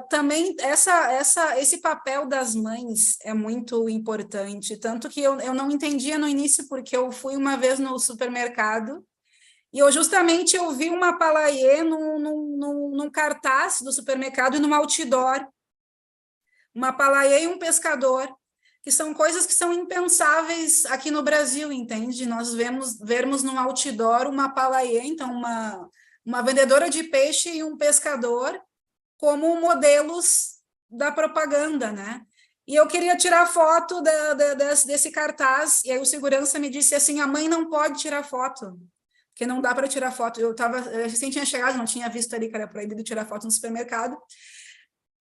também esse papel das mães é muito importante. Tanto que eu não entendia no início, porque eu fui uma vez no supermercado e eu justamente eu vi uma palaiê num cartaz do supermercado e num outdoor. Uma palaiê e um pescador, que são coisas que são impensáveis aqui no Brasil, entende? Nós vermos num outdoor uma palaiê, então uma vendedora de peixe e um pescador como modelos da propaganda, né? E eu queria tirar foto desse cartaz, e aí o segurança me disse assim, a mãe não pode tirar foto, porque não dá para tirar foto. Eu recém tinha chegado, não tinha visto ali que era proibido tirar foto no supermercado,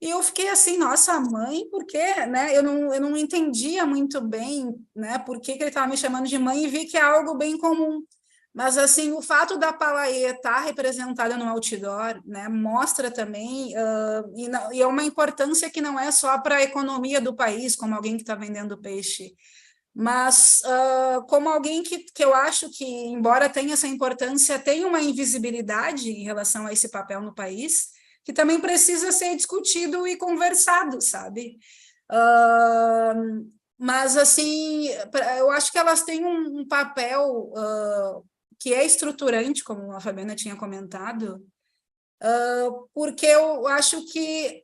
e eu fiquei assim, nossa, mãe, por quê? Né? Eu não entendia muito bem, né, por que ele estava me chamando de mãe, e vi que é algo bem comum. Mas, assim, o fato da Palaê estar representada no outdoor, né, mostra também, e é uma importância que não é só para a economia do país, como alguém que está vendendo peixe, mas como alguém que eu acho que, embora tenha essa importância, tem uma invisibilidade em relação a esse papel no país, que também precisa ser discutido e conversado, sabe? Mas, assim, eu acho que elas têm um papel que é estruturante, como a Fabiana tinha comentado, porque eu acho que,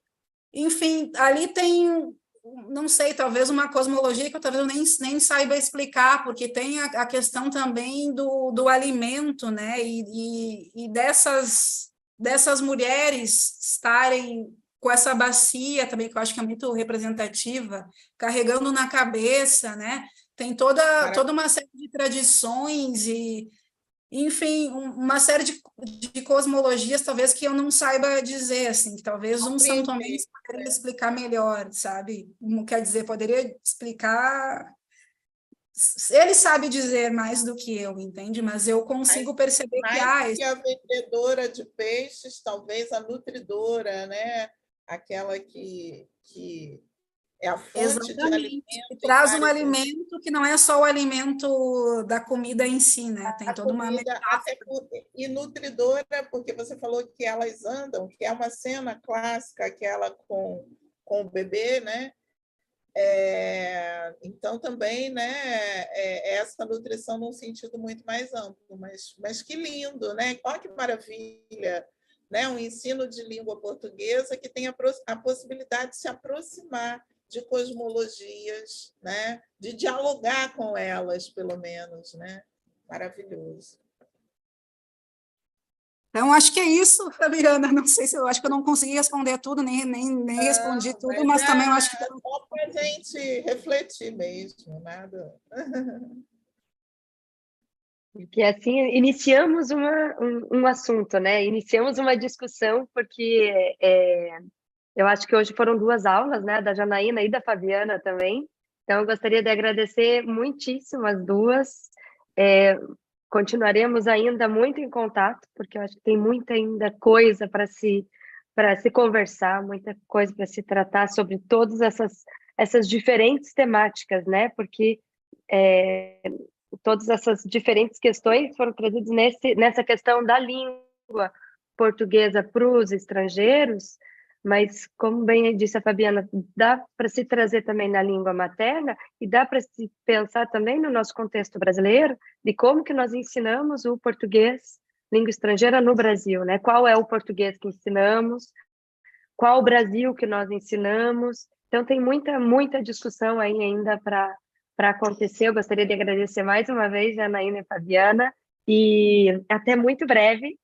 enfim, ali tem, não sei, talvez uma cosmologia que eu talvez eu nem saiba explicar, porque tem a questão também do alimento, né, e dessas mulheres estarem com essa bacia também, que eu acho que é muito representativa, carregando na cabeça, né, tem toda uma série de tradições e, enfim, uma série de cosmologias, talvez, que eu não saiba dizer, assim, que talvez um São Tomé poderia explicar melhor, sabe? Quer dizer, poderia explicar... Ele sabe dizer mais do que eu, entende? Mas eu consigo perceber que mais que a vendedora de peixes, talvez a nutridora, né? Aquela que é a fonte de alimento. E traz um alimento que não é só o alimento da comida em si, né? Tem toda uma metáfora. E nutridora, porque você falou que elas andam, que é uma cena clássica, aquela com o bebê, né? Então, também, né, essa nutrição num sentido muito mais amplo, mas que lindo, né? Olha que maravilha, né? Um ensino de língua portuguesa que tem a possibilidade de se aproximar de cosmologias, né? De dialogar com elas, pelo menos, né? Maravilhoso. Então, acho que é isso, Fabiana. Não sei se eu acho que eu não consegui responder tudo, nem respondi tudo, mas também eu acho que... Só para a gente refletir mesmo, nada. Porque assim iniciamos um assunto, né? Iniciamos uma discussão, porque eu acho que hoje foram 2 aulas, né? Da Janaína e da Fabiana também. Então, eu gostaria de agradecer muitíssimo as duas. Continuaremos ainda muito em contato, porque eu acho que tem muita ainda coisa para se conversar, muita coisa para se tratar sobre todas essas diferentes temáticas, né? Porque todas essas diferentes questões foram trazidas nessa questão da língua portuguesa para os estrangeiros, mas, como bem disse a Fabiana, dá para se trazer também na língua materna e dá para se pensar também no nosso contexto brasileiro de como que nós ensinamos o português, língua estrangeira, no Brasil, né? Qual é o português que ensinamos, qual o Brasil que nós ensinamos. Então, tem muita discussão aí ainda para acontecer. Eu gostaria de agradecer mais uma vez a Janaína e a Fabiana, e até muito breve.